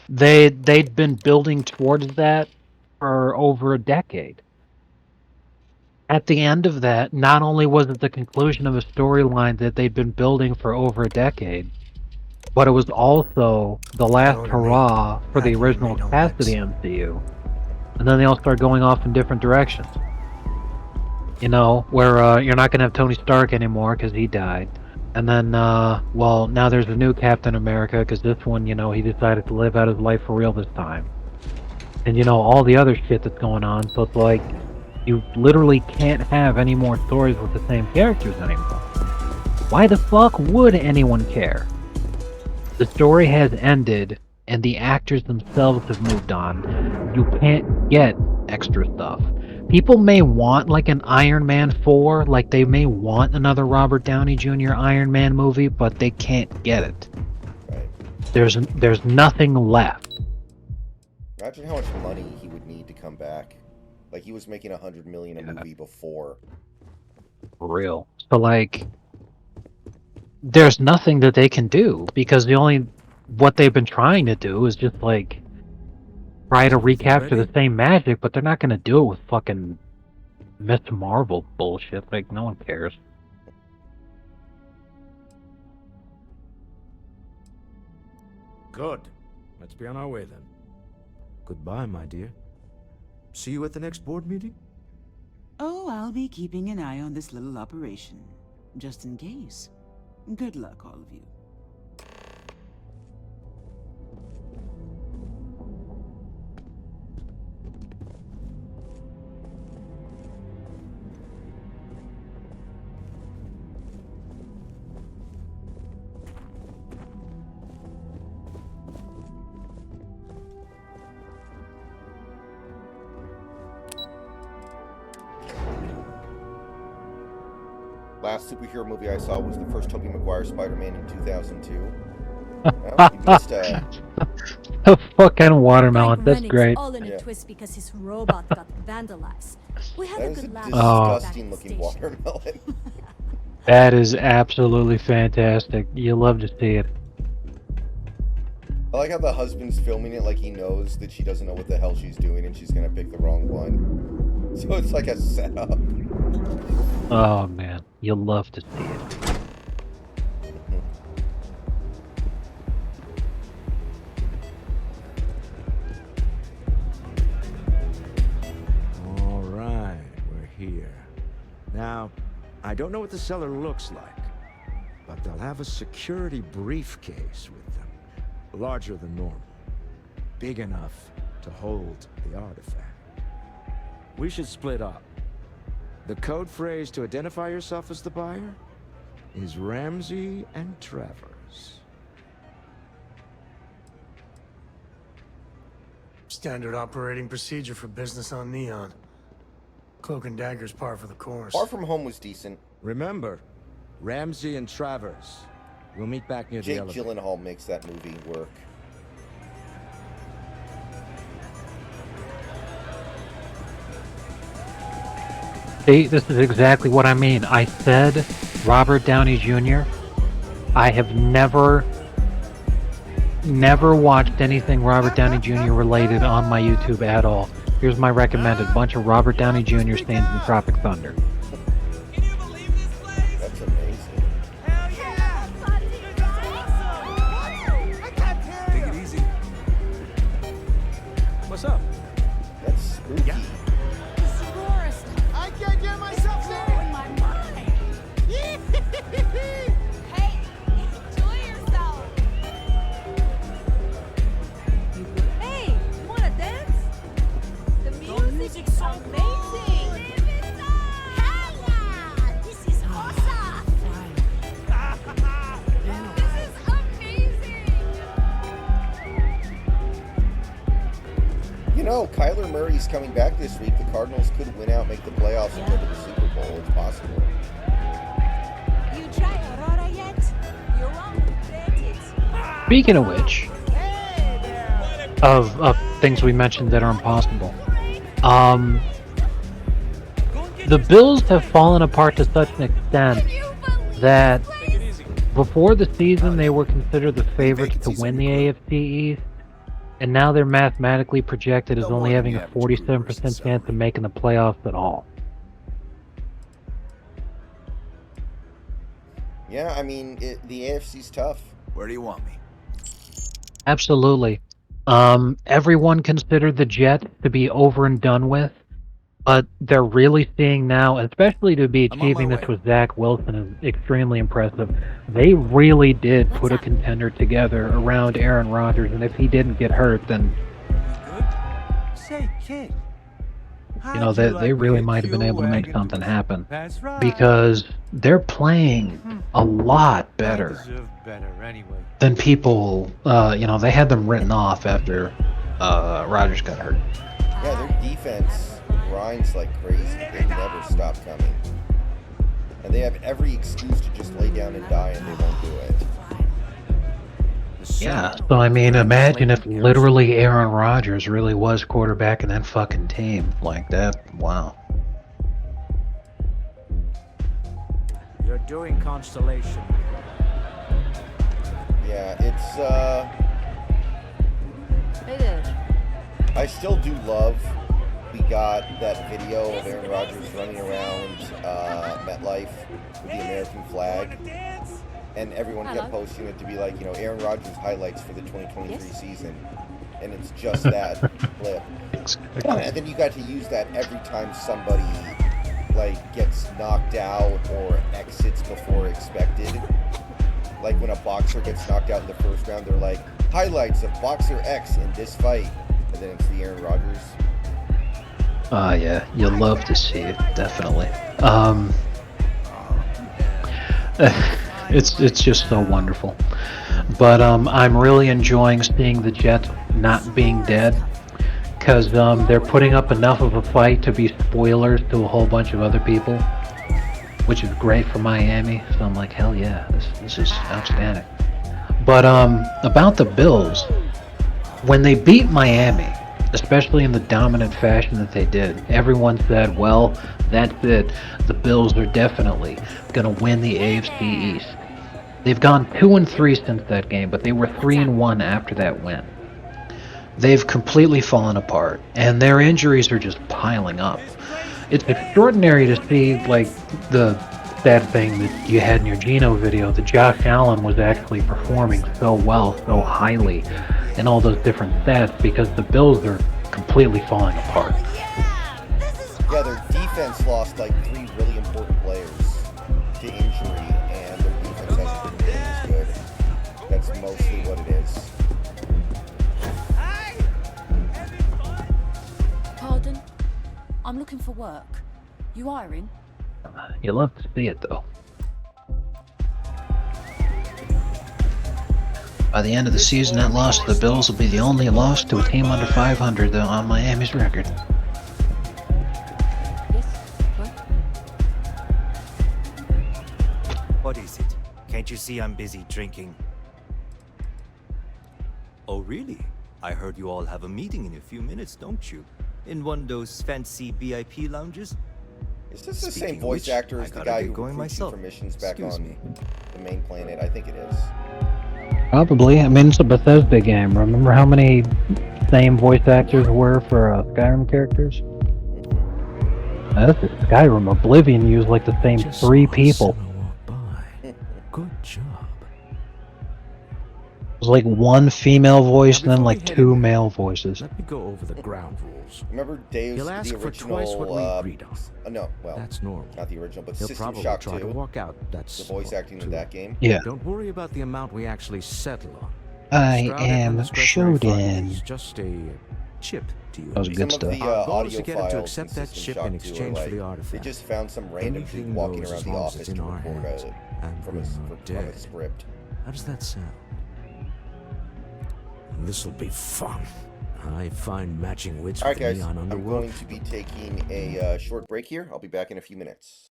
they'd been building towards that for over a decade. At the end of that, not only was it the conclusion of a storyline that they'd been building for over a decade, but it was also the last Tone and me, hurrah for the Aggie and original me don't cast of mix. the MCU. And then they all started going off in different directions. You know, where you're not going to have Tony Stark anymore because he died. And then, well, now there's a new Captain America because this one, you know, he decided to live out his life for real this time. And, you know, all the other shit that's going on. So it's like, you literally can't have any more stories with the same characters anymore. Why the fuck would anyone care? The story has ended, and the actors themselves have moved on. You can't get extra stuff. People may want like an Iron Man 4, like they may want another Robert Downey Jr. Iron Man movie, but they can't get it. Right. There's nothing left. Imagine how much money he would need to come back. Like he was making $100 million a movie before. For real. So like there's nothing that they can do because what they've been trying to do is just like try to recapture the same magic, but they're not gonna do it with fucking Miss Marvel bullshit. Like no one cares. Good. Let's be on our way then. Goodbye, my dear. See you at the next board meeting? Oh, I'll be keeping an eye on this little operation, just in case. Good luck, all of you. Last superhero movie I saw was the first Tobey Maguire Spider-Man in 2002. Well, you missed A fucking watermelon. Frank That's Rennick's great. all in a twist because his robot got vandalized. We had That a is a good laugh. disgusting looking watermelon. That is absolutely fantastic. You love to see it. I like how the husband's filming it like he knows that she doesn't know what the hell she's doing and she's gonna pick the wrong one. So it's like a setup. Oh man, you love to see it. All right, we're here. Now, I don't know what the cellar looks like, but they'll have a security briefcase with them. Larger than normal. Big enough to hold the artifact. We should split up. The code phrase to identify yourself as the buyer is Ramsey and Travers. Standard operating procedure for business on Neon. Cloak and Dagger's par for the course. Far From Home was decent. Remember, Ramsey and Travers. We'll meet back near the Jake elevator. Gyllenhaal makes that movie work. See, this is exactly what I mean. I said Robert Downey Jr. I have never watched anything Robert Downey Jr. related on my YouTube at all. Here's my recommended bunch of Robert Downey Jr. scenes in Tropic Thunder. That's amazing. Take it easy. What's up? That's spooky. I can't get myself in my mind. Hey, enjoy yourself. Hey, wanna dance? The music's so amazing. Hey! know. Kyler Murray's coming back this week. The Cardinals could win out, make the playoffs, and go to the Super Bowl. It's possible. You try Aurora yet? You won't regret it. Speaking of which, of things we mentioned that are impossible, the Bills have fallen apart to such an extent that before the season they were considered the favorites to win the AFC East, and now they're mathematically projected as only having a 47% chance of making the playoffs at all. Yeah, I mean, the AFC's tough. Where do you want me? Absolutely. Everyone considered the Jets to be over and done with, but they're really seeing now, especially to be achieving this with Zach Wilson, is extremely impressive. They really did put a contender together around Aaron Rodgers, and if he didn't get hurt, then Say, kid. you know they really might have been able to make something happen, because they're playing a lot better than people. You know, they had them written off after Rodgers got hurt. Yeah, their defense grinds like crazy. They never stop coming. And they have every excuse to just lay down and die, and they won't do it. Yeah, so I mean, imagine if literally Aaron Rodgers really was quarterback in that fucking team like that. Wow. You're doing Constellation. Yeah, it's, Hey there. I still do love we got that video of Aaron Rodgers running around MetLife with the American flag. And everyone kept posting it to be like, you know, Aaron Rodgers highlights for the 2023 season. And it's just that clip. And then you got to use that every time somebody, like, gets knocked out or exits before expected. Like when a boxer gets knocked out in the first round, they're like, highlights of Boxer X in this fight. And then it's the Aaron Rodgers. Yeah, you'll love to see it, definitely. It's just so wonderful. But I'm really enjoying seeing the Jets not being dead, because they're putting up enough of a fight to be spoilers to a whole bunch of other people, which is great for Miami. So I'm like, hell yeah, this is outstanding. But about the Bills, when they beat Miami, especially in the dominant fashion that they did, everyone said, well, that's it. The Bills are definitely going to win the AFC East. They've gone 2-3 since that game, but they were 3-1 after that win. They've completely fallen apart, and their injuries are just piling up. It's extraordinary to see, like, the sad thing that you had in your Geno video, that Josh Allen was actually performing so well, so highly, and all those different stats, because the Bills are completely falling apart. Yeah, their defense lost like 3 really important players to injury, and their defense hasn't been nearly as good. That's mostly what it is. Pardon? I'm looking for work. You hiring? You love to see it, though. By the end of the season, that loss to the Bills will be the only loss to a team under 500 on Miami's record. Yes? What? What is it? Can't you see I'm busy drinking? Oh, really? I heard you all have a meeting in a few minutes, don't you? In one of those fancy VIP lounges? Is this the same voice actor as the guy who recruits you for missions back on the main planet? I think it is. Probably. I mean, it's a Bethesda game. Remember how many same voice actors were for Skyrim characters? That's Skyrim. Oblivion used like the same 3 people. Good job. It was like 1 female voice and then like 2 male voices. Let me go over the ground rules. Remember Dave's He'll ask the for original? twice what we agreed on. No, well, that's normal. Not the original, but He'll System probably Shock try 2. to walk out. That's the voice acting in that game. Yeah. Don't worry about the amount we actually settle on. I am Shodan. Just a chip to you. That was good stuff. Some of the audio to get him to files accept in that System chip Shock in 2 exchange are for the like, artifact. They just found some random dude Anything walking goes around as the long as office it's to in our record hands, and from we're a not dead. script. How does that sound? This'll be fun. I find matching wits All right, with the guys. neon I'm underworld. going to be taking a short break here. I'll be back in a few minutes.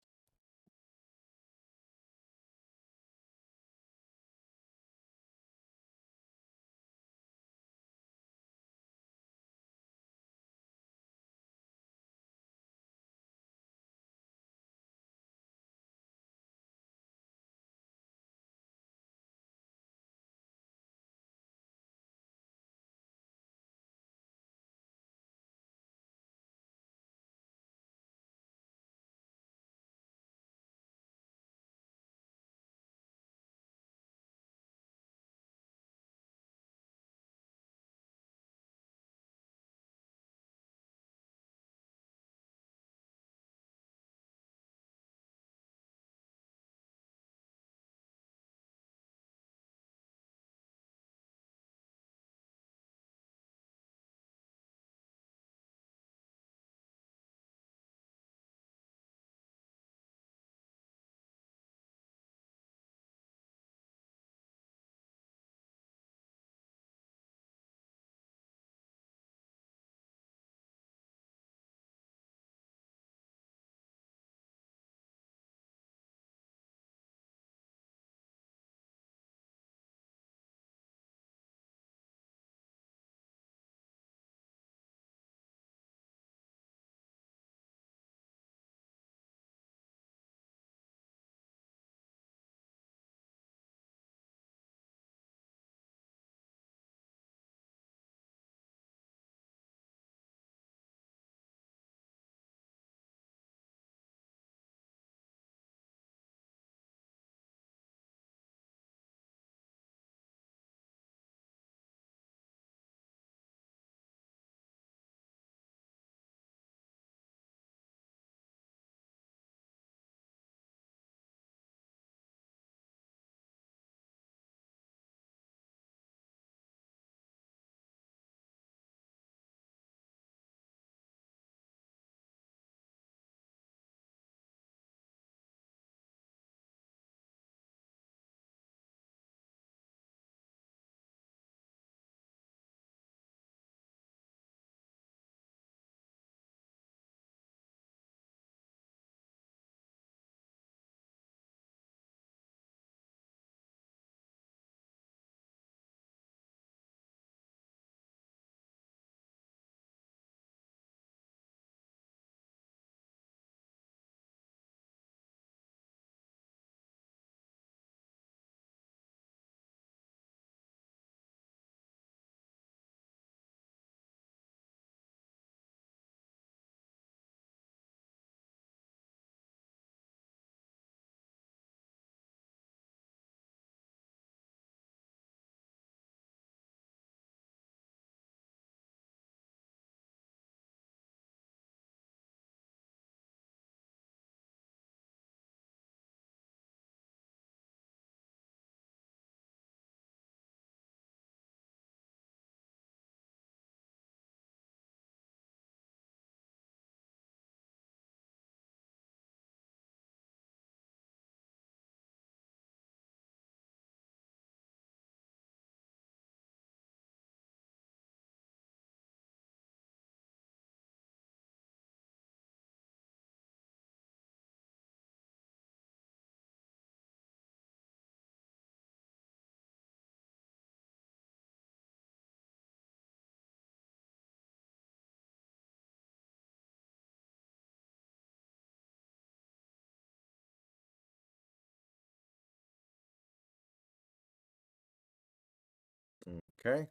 Okay.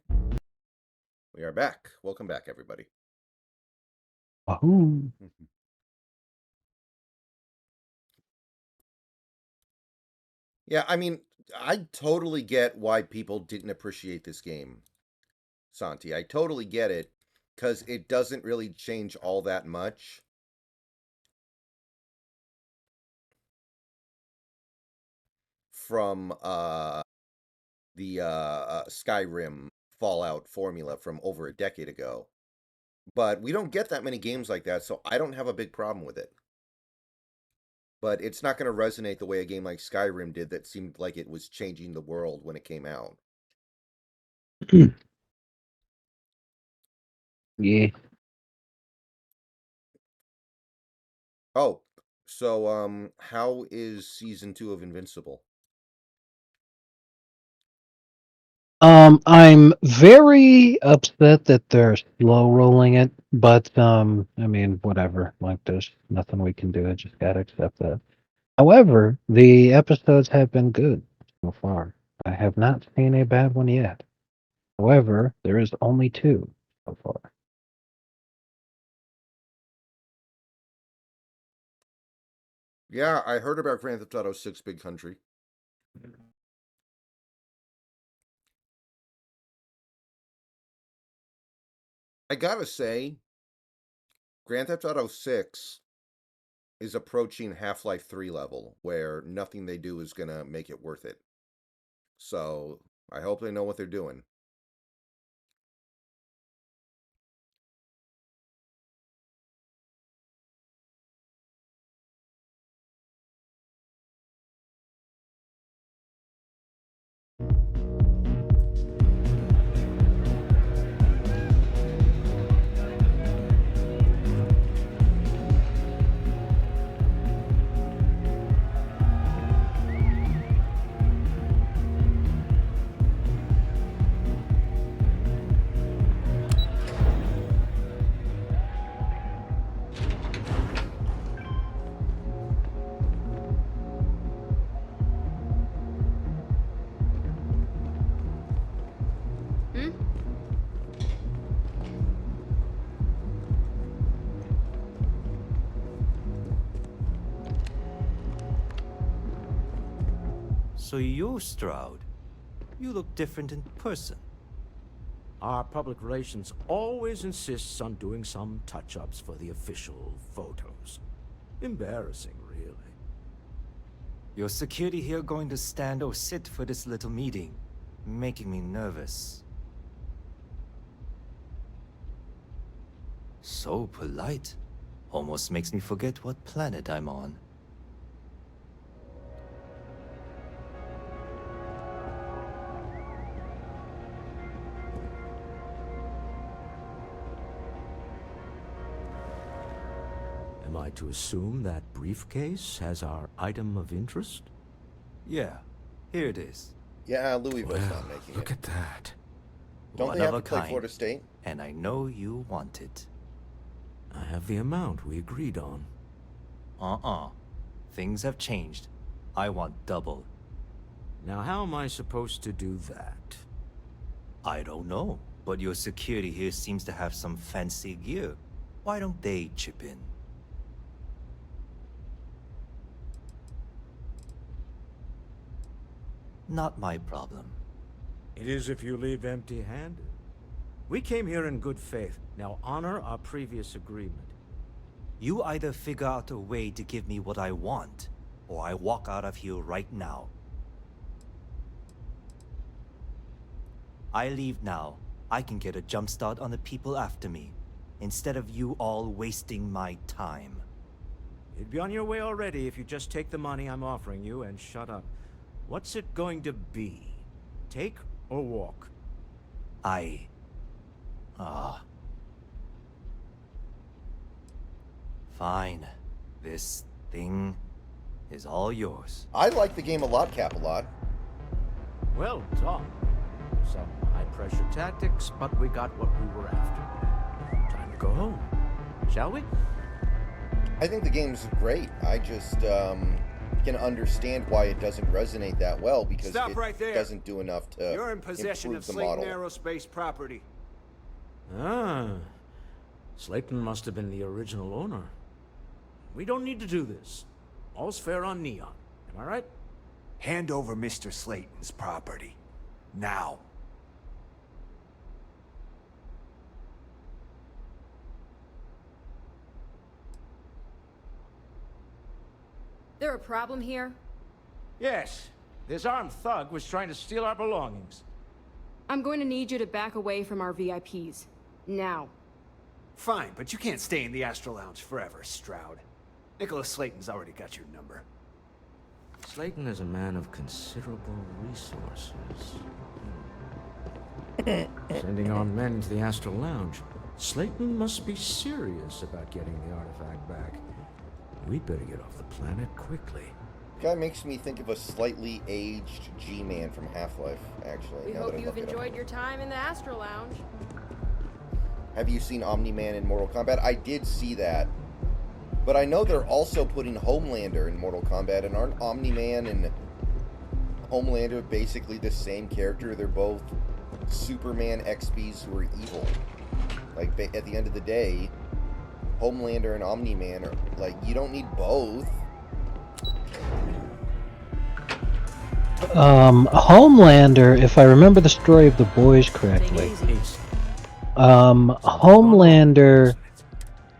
We are back. Welcome back, everybody. Wahoo! Yeah, I mean, I totally get why people didn't appreciate this game, Santi. I totally get it because it doesn't really change all that much from the Skyrim Fallout formula from over a decade ago. But we don't get that many games like that, so I don't have a big problem with it. But it's not going to resonate the way a game like Skyrim did that seemed like it was changing the world when it came out. Yeah. Oh, so how is season 2 of Invincible? I'm very upset that they're slow rolling it, but I mean, whatever. Like, there's nothing we can do. I just gotta accept that. However, the episodes have been good so far. I have not seen a bad one yet. However, there is only two so far. Yeah, I heard about Grand Theft Auto 6 Big Country. I gotta say, Grand Theft Auto 6 is approaching Half-Life 3 level, where nothing they do is gonna make it worth it. So, I hope they know what they're doing. So you're Stroud. You look different in person. Our public relations always insists on doing some touch-ups for the official photos. Embarrassing, really. Your security here going to stand or sit for this little meeting, making me nervous. So polite. Almost makes me forget what planet I'm on. Am I to assume that briefcase has our item of interest? Yeah, here it is. Yeah, Louisville's not making look it. at that. Don't One they have of to a play kind. Florida State? And I know you want it. I have the amount we agreed on. Things have changed. I want double. Now, how am I supposed to do that? I don't know, but your security here seems to have some fancy gear. Why don't they chip in? Not my problem. It is if you leave empty-handed. We came here in good faith. Now honor our previous agreement. You either figure out a way to give me what I want, or I walk out of here right now. I leave now. I can get a jump start on the people after me, instead of you all wasting my time. You'd be on your way already if you just take the money I'm offering you and shut up. What's it going to be? Take or walk? Fine. This thing is all yours. I like the game a lot, Cap-a-Lot. Well done. Some high-pressure tactics, but we got what we were after. Time to go home. Shall we? I think the game's great. I just can understand why it doesn't resonate that well, because Stop it right there. doesn't do enough to You're in possession improve of the Slayton model. Aerospace property. Ah. Slayton must have been the original owner. We don't need to do this. All's fair on Neon. Am I right? Hand over Mr. Slayton's property. Now. There a problem here? Yes. This armed thug was trying to steal our belongings. I'm going to need you to back away from our VIPs. Now. Fine, but you can't stay in the Astro Lounge forever, Stroud. Nicholas Slayton's already got your number. Slayton is a man of considerable resources. Sending our men to the Astral Lounge Slayton must be serious about getting the artifact back. We'd better get off the planet quickly. Guy makes me think of a slightly aged G-Man from Half-Life, actually. We now hope that I you've look it up. enjoyed your time in the Astral Lounge. Have you seen Omni-Man in Mortal Kombat? I did see that. But I know they're also putting Homelander in Mortal Kombat, and aren't Omni-Man and Homelander basically the same character? They're both Superman XPs who are evil. Like, at the end of the day, Homelander and Omni-Man are, like, you don't need both. Homelander, if I remember the story of the boys correctly, Homelander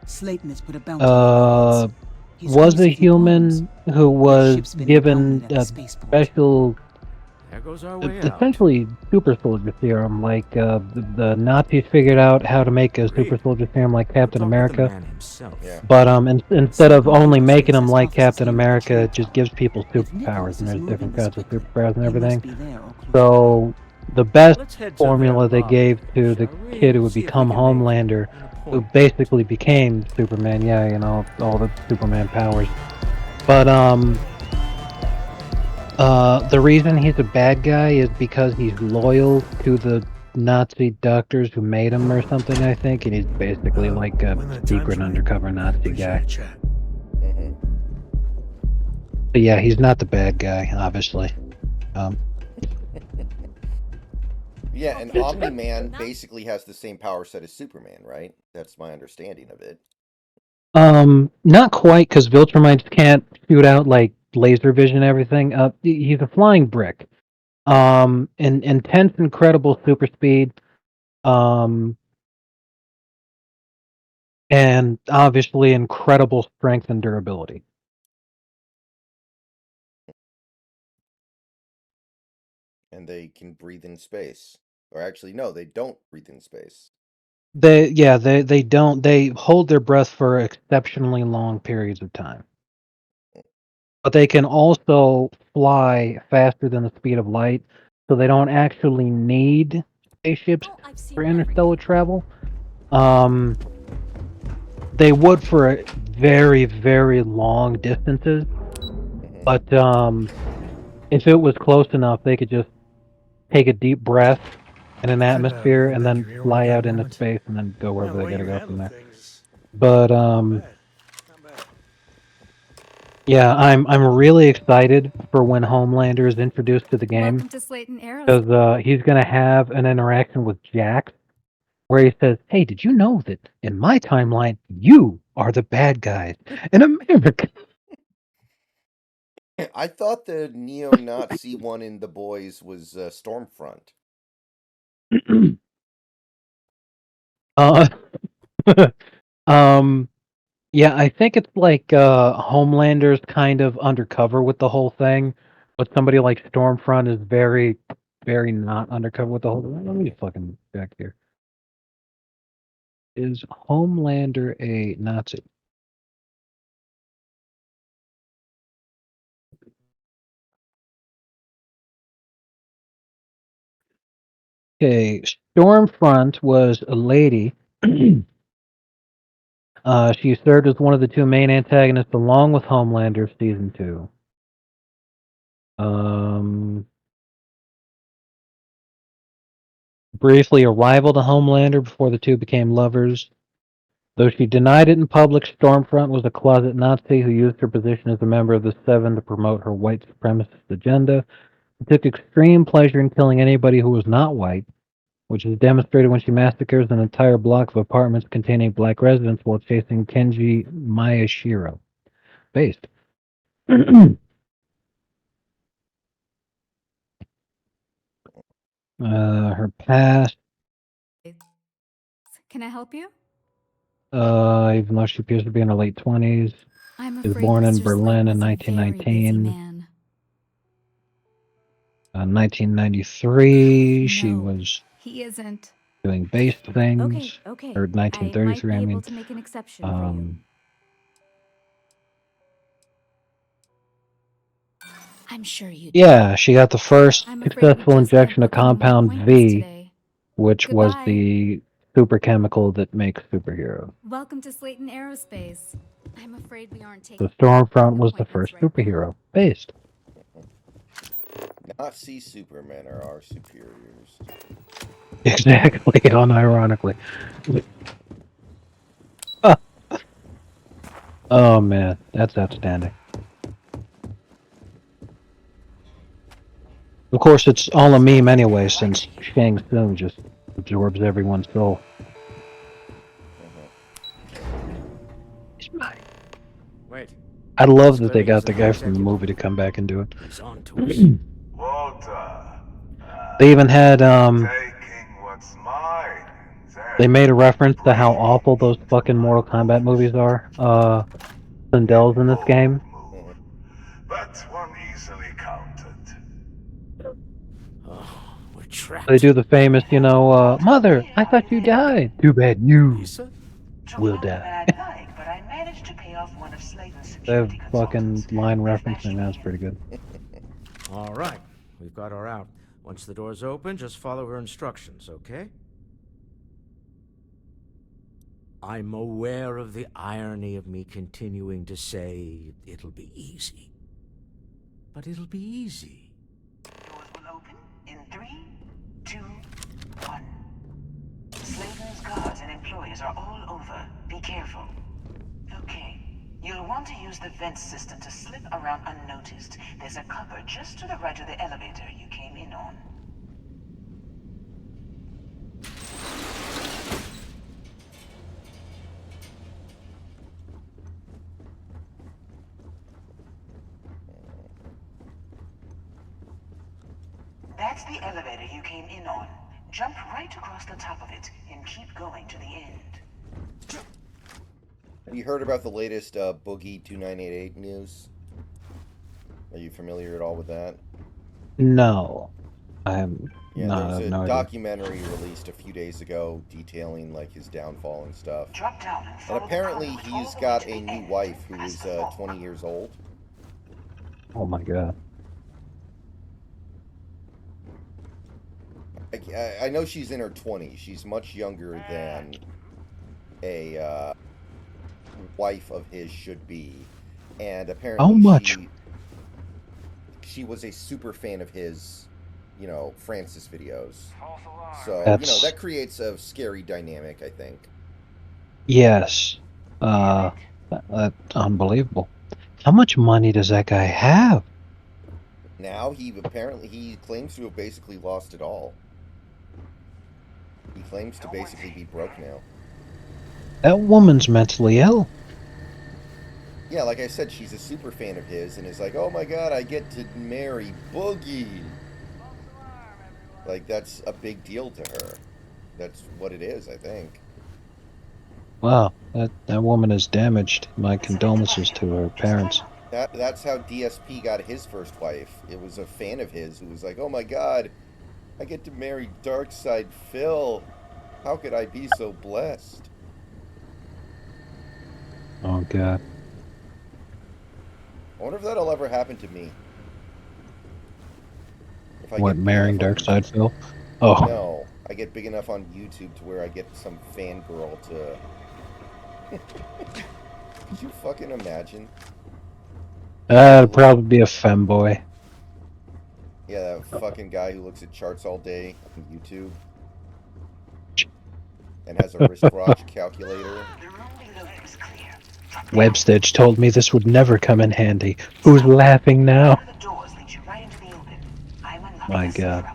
Slayton has put a bounty on heads. He's going was to a keep homes. human who was ship's been given impounded at the a spaceport. special, There goes our way out. essentially super soldier serum. Like the Nazis figured out how to make a super soldier serum like Captain America. Yeah. But instead of only making them like Captain America, it just gives people superpowers, and there's different kinds of superpowers and everything. So the best formula they gave to the kid who would become Homelander, who basically became Superman, yeah, you know, all the Superman powers. But the reason he's a bad guy is because he's loyal to the Nazi doctors who made him or something, I think, and he's basically like a secret undercover Nazi guy. Mm-hmm. But yeah, he's not the bad guy, obviously. Yeah, and Omni-Man basically has the same power set as Superman, right? That's my understanding of it. Not quite, because Viltrumites can't shoot out like laser vision and everything. He's a flying brick. Intense, incredible super speed. And obviously incredible strength and durability. And they can breathe in space. Or actually, no, they don't breathe in space. They don't. They hold their breath for exceptionally long periods of time. But they can also fly faster than the speed of light, so they don't actually need spaceships for interstellar travel. They would for very, very long distances, but if it was close enough, they could just take a deep breath in an atmosphere and then fly out into space and then go wherever they gotta go from there. But yeah, I'm really excited for when Homelander is introduced to the game. Welcome to Slayton Aerospace. Because he's gonna have an interaction with Jax where he says, "Hey, did you know that in my timeline you are the bad guys in America?" I thought the neo-Nazi one in The Boys was Stormfront. Yeah, I think it's like Homelander's kind of undercover with the whole thing, but somebody like Stormfront is very, very not undercover with the whole thing. Let me fucking check here. Is Homelander a Nazi? Okay, Stormfront was a lady. She served as one of the two main antagonists along with Homelander season 2. Briefly a rival to Homelander before the two became lovers. Though she denied it in public, Stormfront was a closet Nazi who used her position as a member of the Seven to promote her white supremacist agenda. She took extreme pleasure in killing anybody who was not white, which is demonstrated when she massacres an entire block of apartments containing black residents while chasing Kenji Miyashiro. Based. Her past, Can I help you? even though she appears to be in her late 20s, I'm she was afraid born in Mr. Berlin in Slayton was a very busy 1919. man. 1993, she No, was he isn't. doing base things. Okay. Or I might 1933, be I able mean. to make an exception for you. I'm sure you do. Yeah, she got the first I'm afraid we successful just can't injection of book any more compound appointments V, today. which was Goodbye. the super chemical that makes superheroes. Welcome to Slayton Aerospace. I'm afraid we aren't The taking Stormfront was the appointments first right now. superhero based. Nazi Supermen are our superiors. Exactly, unironically. Oh man, that's outstanding. Of course, it's all a meme anyway, since Shang Tsung just absorbs everyone's soul. Wait. I love that they Scully got is the an guy from the executive. movie to come back and do it. He's on to us. They even had they made a reference to how awful those fucking Mortal Kombat movies are. Sindel's in this game. But one easily counted. Oh, we're They trapped. do the famous, Mother, I thought you died. Too bad you will die. But I managed to pay off one of Slayton's They have security fucking consultants. line referencing. That's pretty good. All right, we've got her out. Once the door's open, just follow her instructions, okay? I'm aware of the irony of me continuing to say it'll be easy. But it'll be easy. Doors will open in 3, 2, 1. Slayton's guards and employees are all over. Be careful. Okay. You'll want to use the vent system to slip around unnoticed. There's a cupboard just to the right of the elevator you came in on. That's the elevator you came in on. Jump right across the top of it and keep going to the end. Have you heard about the latest Boogie 2988 news? Are you familiar at all with that? No, I'm Yeah, there not. I was have a no idea. documentary released a few days ago detailing like his downfall and stuff. Drop down and And follow apparently the conduit all he's the way got to the a new end. wife who Press is the lock 20 years old. Oh my god. I know she's in her 20s. She's much younger than a wife of his should be. And How apparently much? she was a super fan of his, Francis videos. So, That's that creates a scary dynamic, I think. yes. That's unbelievable. How much money does that guy have? Now he claims to have basically lost it all. He claims to basically be broke now. That woman's mentally ill. Yeah, like I said, she's a super fan of his and is like, oh my god, I get to marry Boogie. Like, that's a big deal to her. That's what it is, I think. Wow, that woman is damaged. My condolences to her parents. That's how DSP got his first wife. It was a fan of his who was like, oh my god, I get to marry Darkside Phil. How could I be so blessed? Oh god. I wonder if that'll ever happen to me. If I What, get big marrying enough on... Darkseid Phil? Oh. No, I get big enough on YouTube to where I get some fangirl to... Could you fucking imagine? It'd probably be a femboy. Yeah, that fucking guy who looks at charts all day on YouTube and has a wristwatch calculator. Webstitch told me this would never come in handy. Who's laughing now? My god.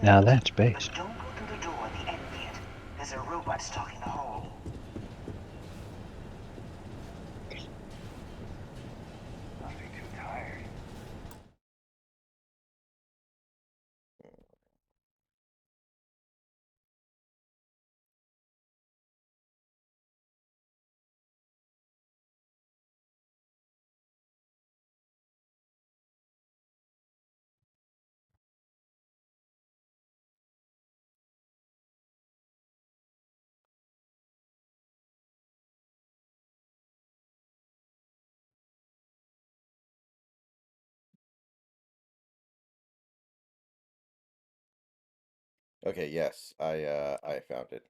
Now that's based. Don't go through the door at the end yet. There's a robot stalking the hall. Okay, yes, I found it.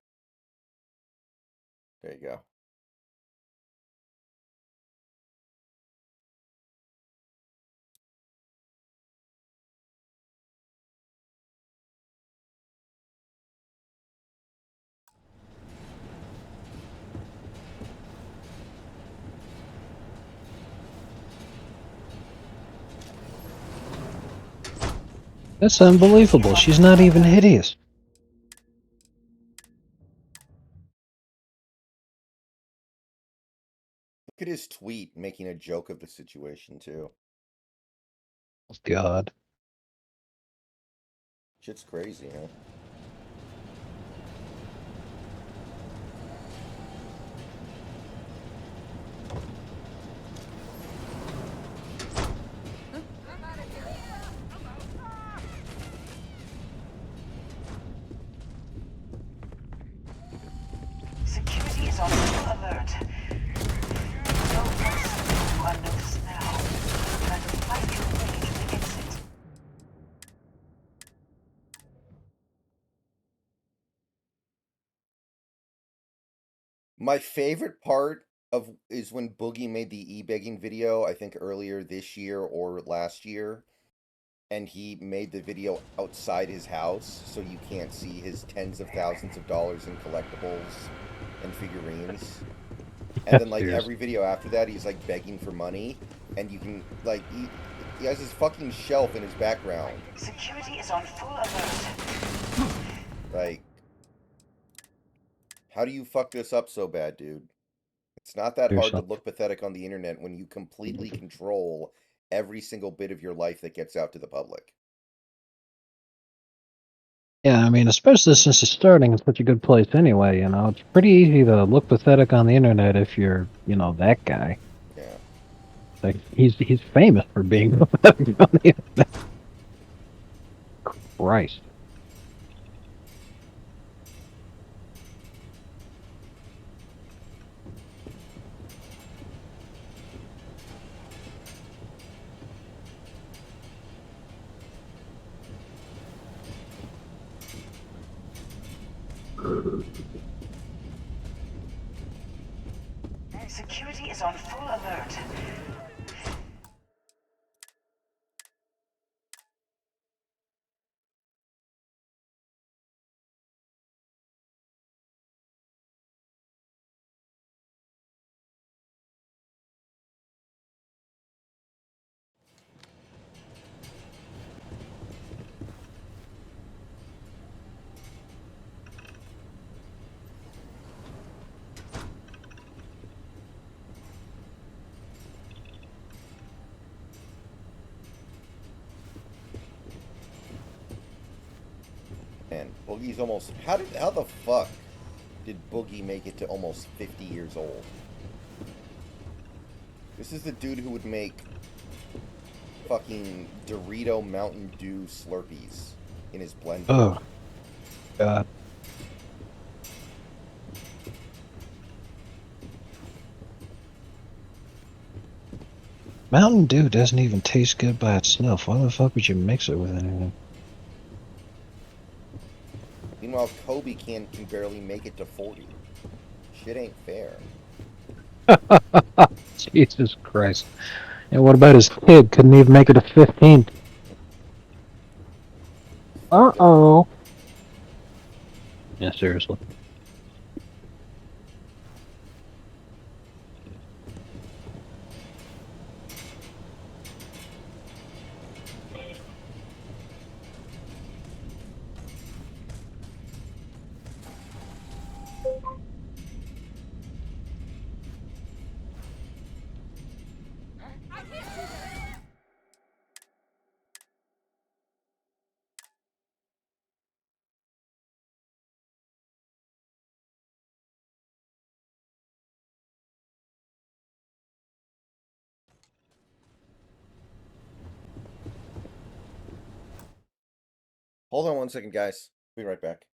There you go. That's unbelievable. She's not even hideous. Look at his tweet making a joke of the situation too. God. Shit's crazy, huh? Security is on full alert. No person you are noticed now. Try to fight your way to the exit. My favorite part of is when Boogie made the e-begging video, I think earlier this year or last year, and he made the video outside his house so you can't see his tens of thousands of dollars in collectibles and figurines. And then like Seriously. every video after that he's like begging for money, and you can like he has his fucking shelf in his background. Security is on full alert. Like, how do you fuck this up so bad, dude? It's not that hard to Seriously. look pathetic on the internet when you completely control every single bit of your life that gets out to the public. Yeah, I mean, especially since you're starting in such a good place anyway, you know, it's pretty easy to look pathetic on the internet if you're, you know, that guy. Yeah. Like, he's famous for being pathetic on the internet. Christ. Security is on full alert. And Boogie's almost how the fuck did Boogie make it to almost 50 years old? This is the dude who would make fucking Dorito Mountain Dew Slurpees in his blender. Oh, God. Mountain Dew doesn't even taste good by itself. Why the fuck would you mix it with anything? Meanwhile, Kobe can barely make it to 40. Shit ain't fair. Jesus Christ. And what about his kid? Couldn't even make it to 15. Uh-oh. Yeah, seriously. Hold on one second, guys. Be right back.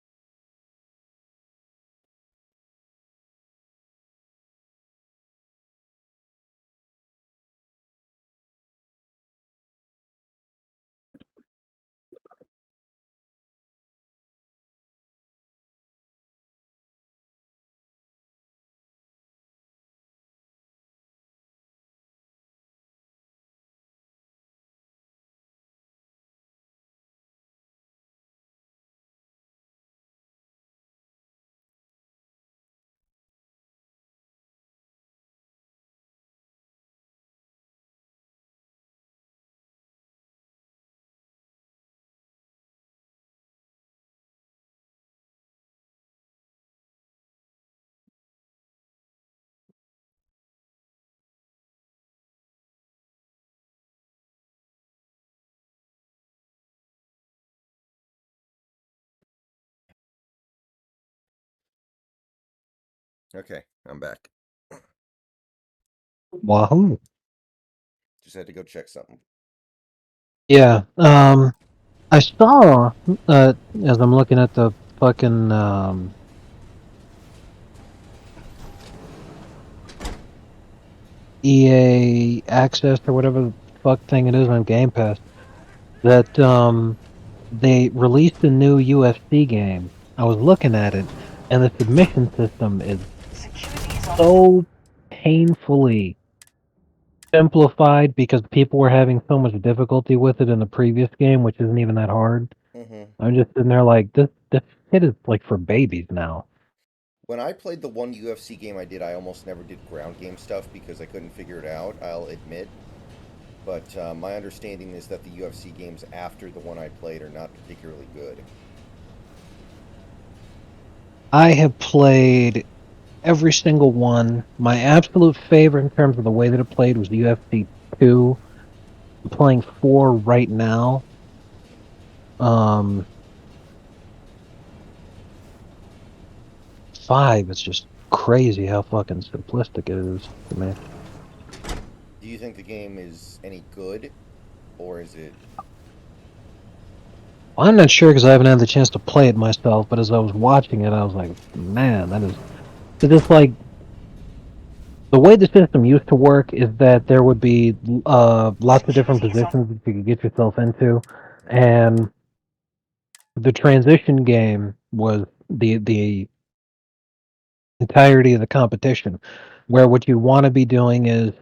Okay, I'm back. Wahoo. Just had to go check something. Yeah. I saw as I'm looking at the fucking EA Access or whatever the fuck thing it is on Game Pass that they released a new UFC game. I was looking at it, and the submission system is so painfully simplified because people were having so much difficulty with it in the previous game, which isn't even that hard. I'm just sitting there like, this shit is like for babies now. When I played the one UFC game I did, I almost never did ground game stuff because I couldn't figure it out, I'll admit. But my understanding is that the UFC games after the one I played are not particularly good. I have played every single one. My absolute favorite in terms of the way that it played was UFC 2. I'm playing 4 right now. 5 is just crazy how fucking simplistic it is to me. Do you think the game is any good, or is it... I'm not sure because I haven't had the chance to play it myself, but as I was watching it, I was like, man, that is... It's just like... The way the system used to work is that there would be lots of different positions that you could get yourself into, and the transition game was the entirety of the competition, where what you want to be doing is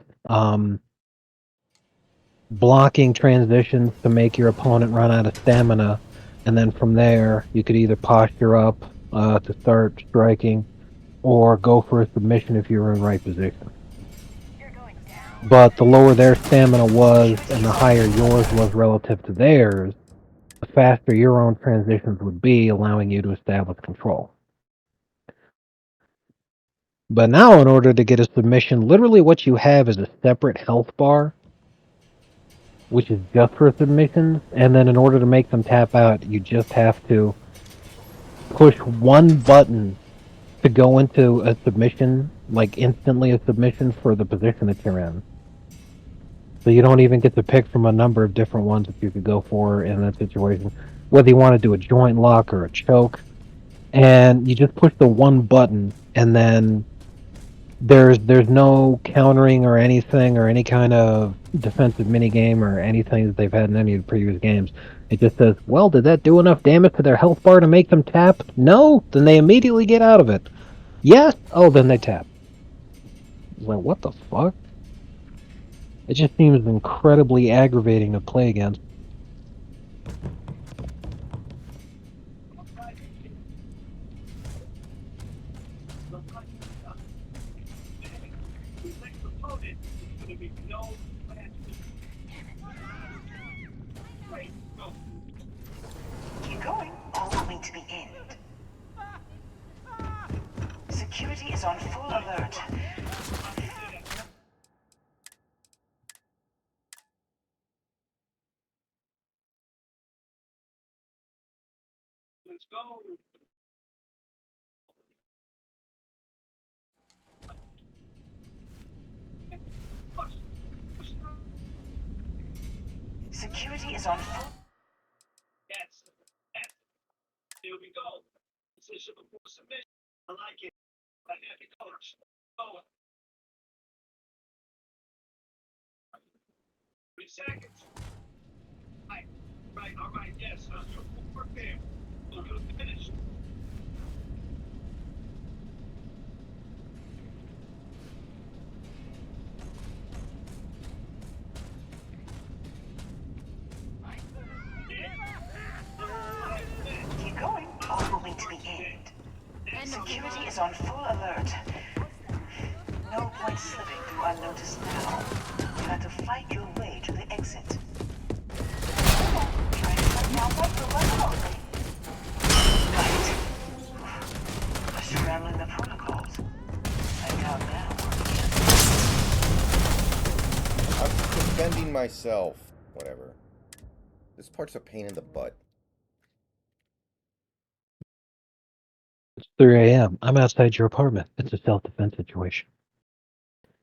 blocking transitions to make your opponent run out of stamina, and then from there you could either posture up to start striking, or go for a submission if you were in right position. But the lower their stamina was and the higher yours was relative to theirs, the faster your own transitions would be, allowing you to establish control. But now, in order to get a submission, literally what you have is a separate health bar, which is just for submissions, and then in order to make them tap out, you just have to push one button to go into a submission, like instantly a submission for the position that you're in. So you don't even get to pick from a number of different ones that you could go for in that situation, whether you want to do a joint lock or a choke. And you just push the one button, and then there's no countering or anything or any kind of defensive mini game or anything that they've had in any of the previous games. It just says, well, did that do enough damage to their health bar to make them tap? No? Then they immediately get out of it. Yes? Oh, then they tap. Like, what the fuck? It just seems incredibly aggravating to play against. Keep going, all the way to the end. Security is on full alert. Let's go. Security is on full... Yes. Here we go. Position before submission. I like it. I have the colors. Go. 3 seconds. Right, all right, yes. Your full work there. We'll do it finished. Keep going, all the way to the end. Security is on full alert. No point slipping through unnoticed now. You have to fight your way to the exit. Try to find out what the one. Right. Scrambling the protocols. I doubt that. I'm defending myself. Whatever. This part's a pain in the butt. 3 a.m. I'm outside your apartment. It's a self-defense situation.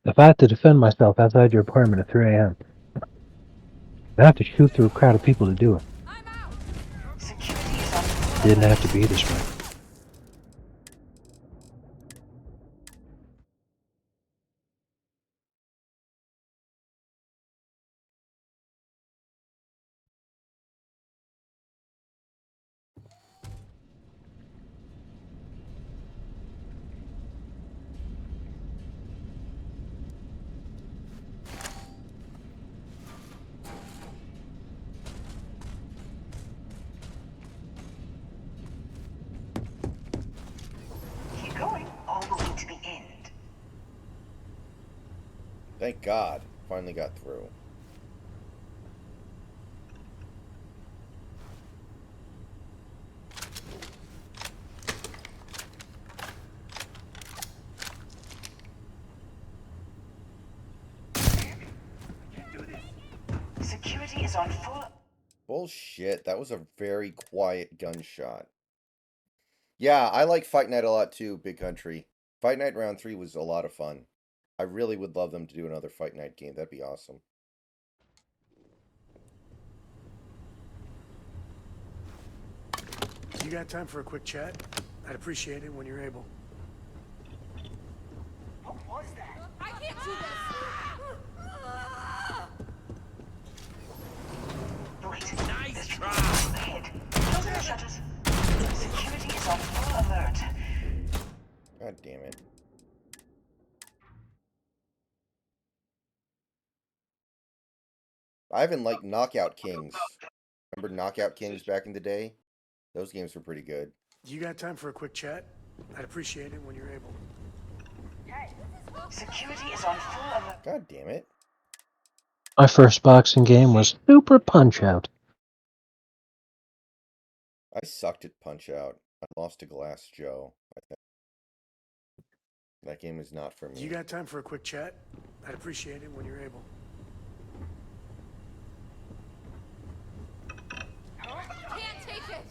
If I have to defend myself outside your apartment at 3 a.m., I have to shoot through a crowd of people to do it. Security is on full Didn't have alert. to be this way. Keep going all the way to the end. Thank God. Finally got through. Security is on full. Bullshit. That was a very quiet gunshot. Yeah, I like Fight Night a lot too, Big Country. Fight Night Round 3 was a lot of fun. I really would love them to do another Fight Night game. That'd be awesome. You got time for a quick chat? I'd appreciate it when you're able. What was that? I can't do this! Wait. Nice try. Ahead. Closing the shutters. Security is on full alert. God damn it. I even liked Knockout Kings. Remember Knockout Kings back in the day? Those games were pretty good. You got time for a quick chat? I'd appreciate it when you're able. Security is on full alert. God damn it. My first boxing game was Super Punch-Out. I sucked at Punch-Out. I lost to Glass Joe, I think. That game is not for me. You got time for a quick chat? I'd appreciate it when you're able. Can't take it!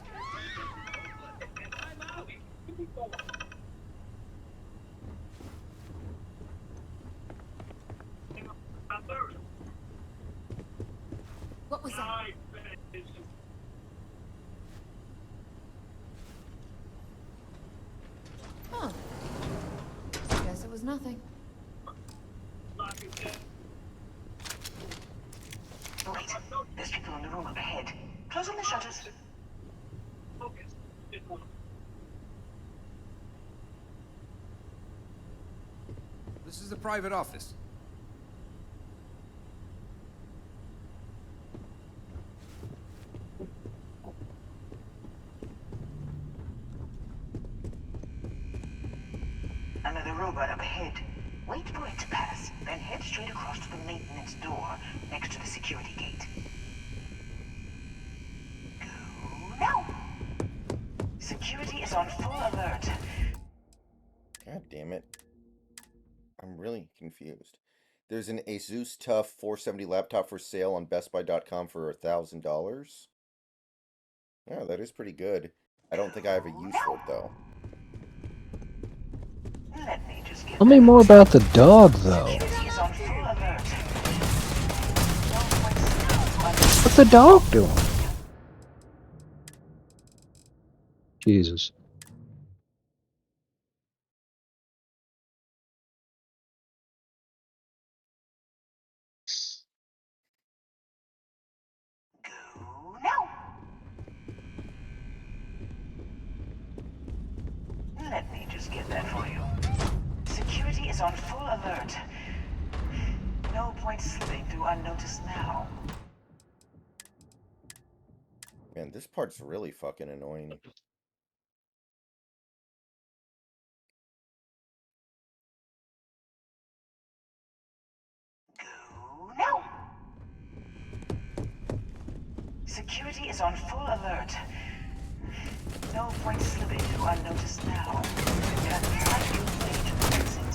What was that? Huh. Guess it was nothing. Wait. There's people in the room up ahead. Closing the shutters. This is a private office. Another robot up ahead. Wait for it to pass, then head straight across to the maintenance door next to the security gate. Go now! Security is on full alert. God damn it. I'm really confused. There's an Asus TUF 470 laptop for sale on BestBuy.com for $1,000. Yeah, that is pretty good. I don't think I have a use for it, though. Let me just get Tell me more about the dog, though. Security is on full alert. What's the dog doing? Jesus. Go now! Let me just get that for you. Security is on full alert. No point slipping through unnoticed now. Man, this part's really fucking annoying. Go now! Security is on full alert. No point slipping through unnoticed now. Got 5 way to the exit.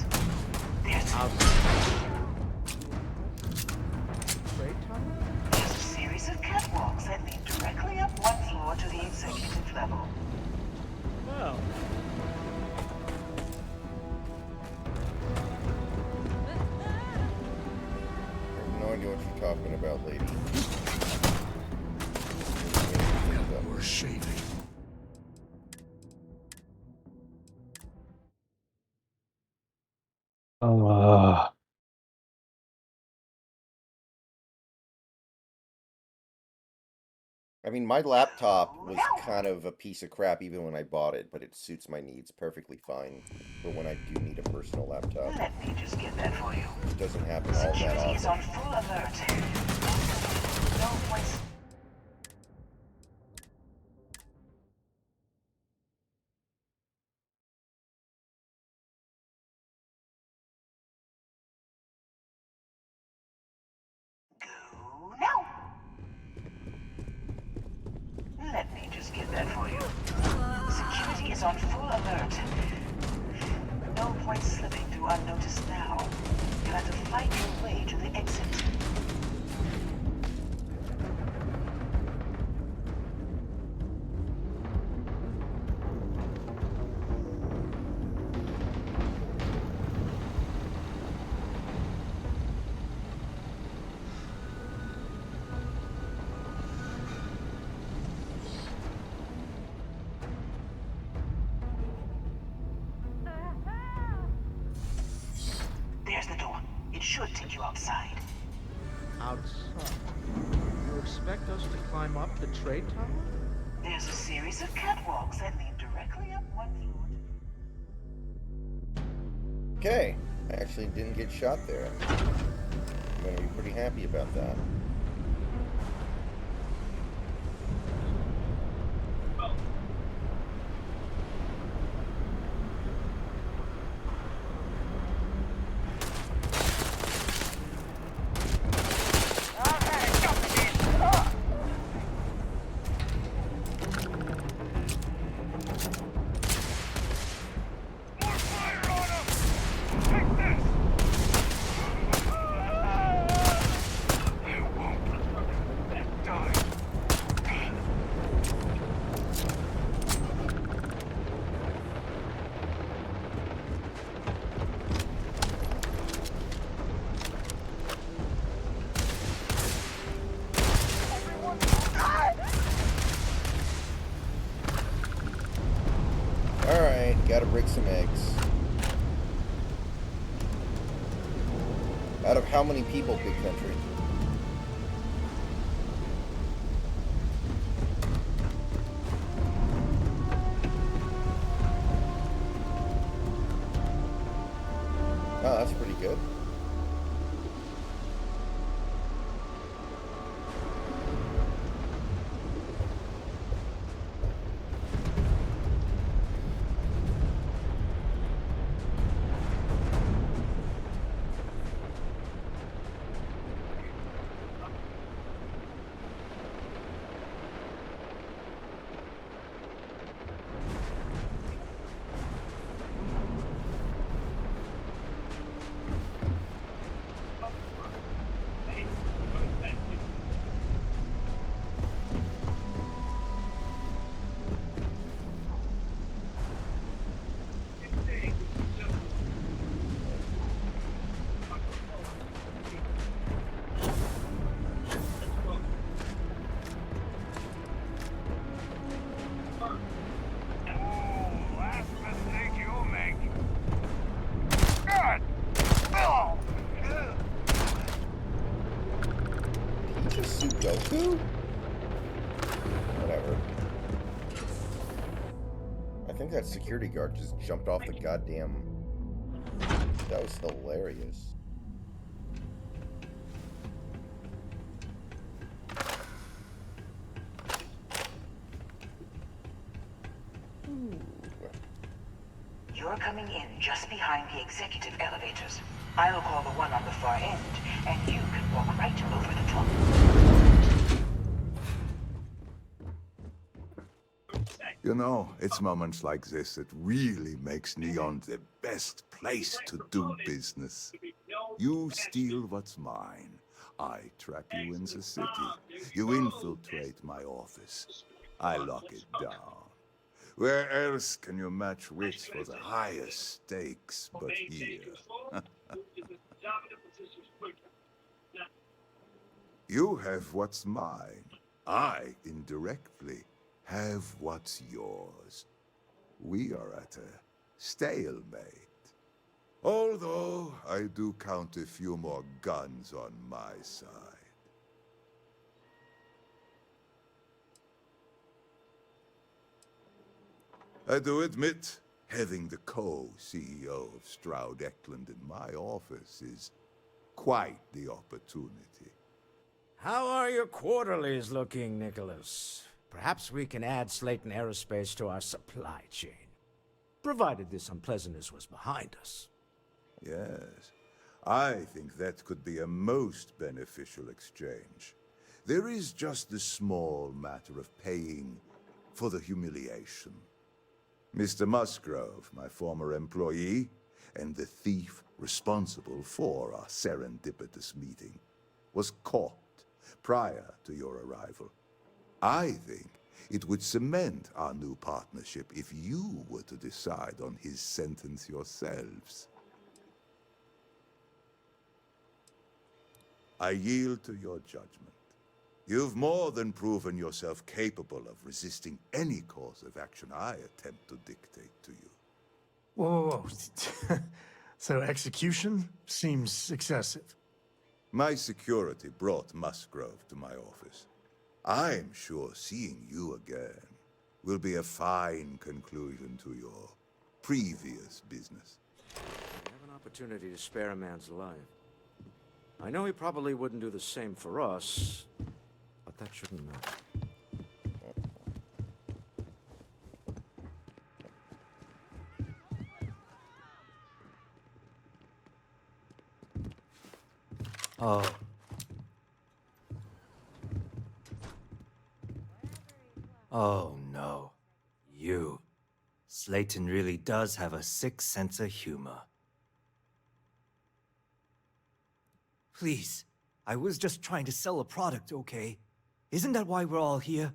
There's a series of catwalks that lead directly up one floor to the executive level. Well, talking about, lady? We're shaving. Oh, I mean, my laptop was kind of a piece of crap even when I bought it, but it suits my needs perfectly fine for when I do need a personal laptop. Let me just get that for you. It doesn't happen all that Security is on often. full alert. No points. Go now. Let me just get that for you. Security is on full alert. No point slipping through unnoticed now. You have to fight your way to the exit. There's the door. It should take you outside. Outside? You expect us to climb up the trade tower? There's a series of catwalks that lead directly up one floor. Okay, I actually didn't get shot there. I'm gonna be pretty happy about that. Alright, gotta break some eggs. Out of how many people, Big Country? Oh, that's pretty good. Sudoku? Whatever. I think that security guard just jumped off the goddamn... That was hilarious. You're coming in just behind the executive elevators. I'll call the one on the far end, and you can walk right over the top. You know, it's moments like this that really makes Neon the best place to do business. You steal what's mine. I trap you in the city. You infiltrate my office. I lock it down. Where else can you match wits for the highest stakes but here? You have what's mine. I, indirectly, have what's yours. We are at a stalemate. Although I do count a few more guns on my side. I do admit, having the co-CEO of Stroud Eklund in my office is quite the opportunity. How are your quarterlies looking, Nicholas? Perhaps we can add Slayton Aerospace to our supply chain, provided this unpleasantness was behind us. Yes, I think that could be a most beneficial exchange. There is just the small matter of paying for the humiliation. Mr. Musgrove, my former employee, and the thief responsible for our serendipitous meeting, was caught prior to your arrival. I think it would cement our new partnership if you were to decide on his sentence yourselves. I yield to your judgment. You've more than proven yourself capable of resisting any course of action I attempt to dictate to you. Whoa, whoa, whoa. So execution seems excessive. My security brought Musgrove to my office. I'm sure seeing you again will be a fine conclusion to your previous business. We have an opportunity to spare a man's life. I know he probably wouldn't do the same for us, but that shouldn't matter. Oh. Oh no. You. Slayton really does have a sick sense of humor. Please, I was just trying to sell a product, okay? Isn't that why we're all here?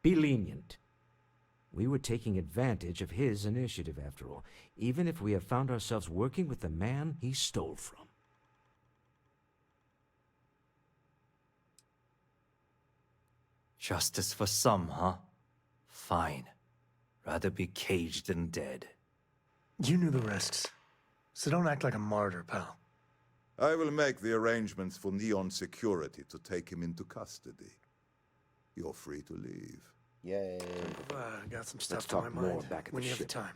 Be lenient. We were taking advantage of his initiative, after all, even if we have found ourselves working with the man he stole from. Justice for some, huh? Fine. Rather be caged than dead. You knew the risks, so don't act like a martyr, pal. I will make the arrangements for Neon Security to take him into custody. You're free to leave. Yay. I've got some stuff Let's on talk my more mind back at when the you have the ship. time.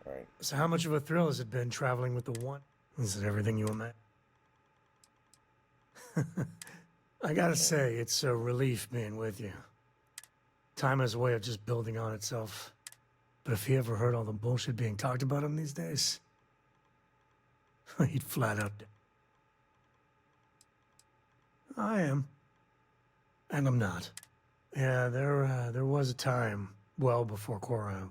All right. So how much of a thrill has it been traveling with the one? Is it everything you imagine? I gotta say, it's a relief being with you. Time has a way of just building on itself. But if he ever heard all the bullshit being talked about him these days, he'd flat out. I am. And I'm not. Yeah, there was a time, well before Cora.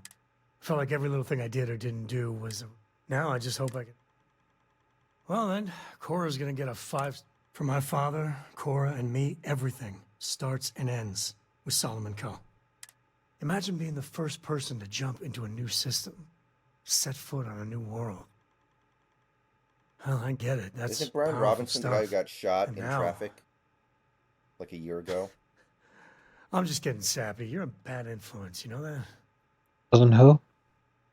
Felt like every little thing I did or didn't do was... Now I just hope I can... Well then, Cora's gonna get a 5... For my father, Cora, and me, everything starts and ends with Solomon Co. Imagine being the first person to jump into a new system, set foot on a new world. Well, I get it. That's Isn't Brian powerful Robinson the guy who stuff. got shot And in now, traffic like a year ago? I'm just getting sappy. You're a bad influence, you know that? Wasn't who?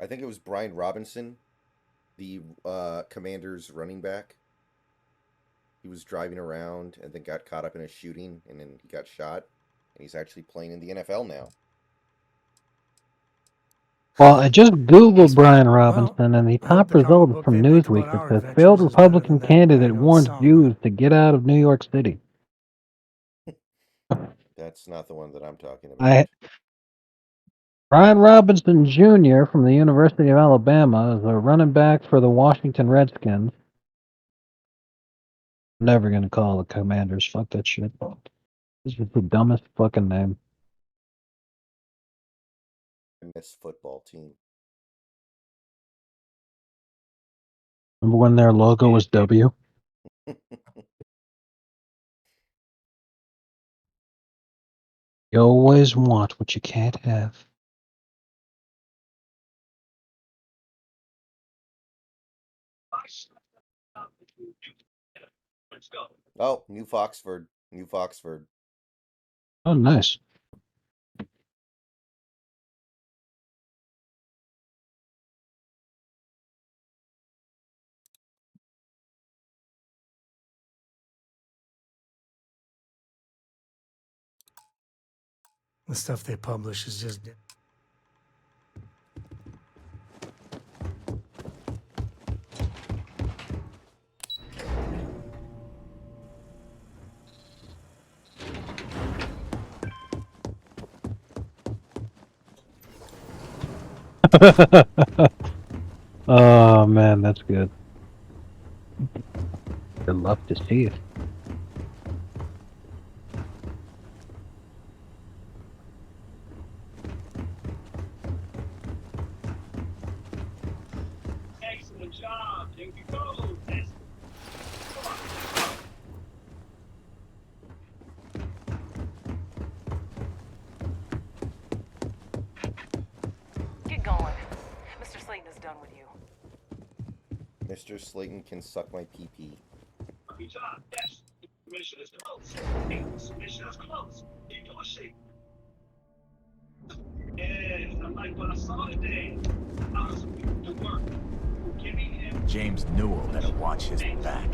I think it was Brian Robinson, the Commanders running back. He was driving around and then got caught up in a shooting, and then he got shot, and he's actually playing in the NFL now. Well, I just Googled Brian Robinson, and the I hope top the comic result is book from they make about Newsweek that our says adventures failed is better Republican than that candidate rag-old warns Solomon. Jews to get out of New York City. That's not the one that I'm talking about. Brian Robinson Jr. from the University of Alabama is a running back for the Washington Redskins. Never gonna call the Commanders. Fuck that shit. This is the dumbest fucking name. I miss football team. Remember when their logo was W? You always want what you can't have. Let's go. Oh, New Foxford. New Foxford. Oh, nice. The stuff they publish is just. Oh man, that's good. I'd love to see it. Excellent job. There we go. That's Get going. Mr. Slayton is done with you. Mr. Slayton can suck my pee-pee. good job. Yes. Mission is close. Hey, mission is close. Keep your shape. Yes, I like what I saw today. Awesome. Good work. Give me him. James Newell better watch his back.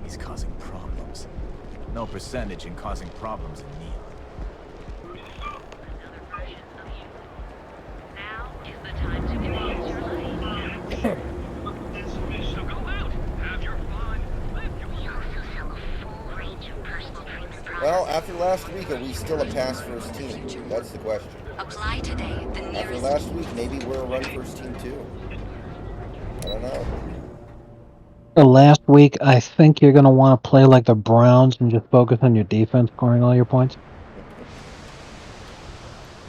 He's causing problems. No percentage in causing problems in Neon. Now is the time to enhance your life. So go out. Have your fun. Well, after last week, are we still a pass first team? That's the question. Apply today. The After nearest. last week, maybe we're a run first team too. I don't know. Last week, I think you're gonna want to play like the Browns and just focus on your defense, scoring all your points.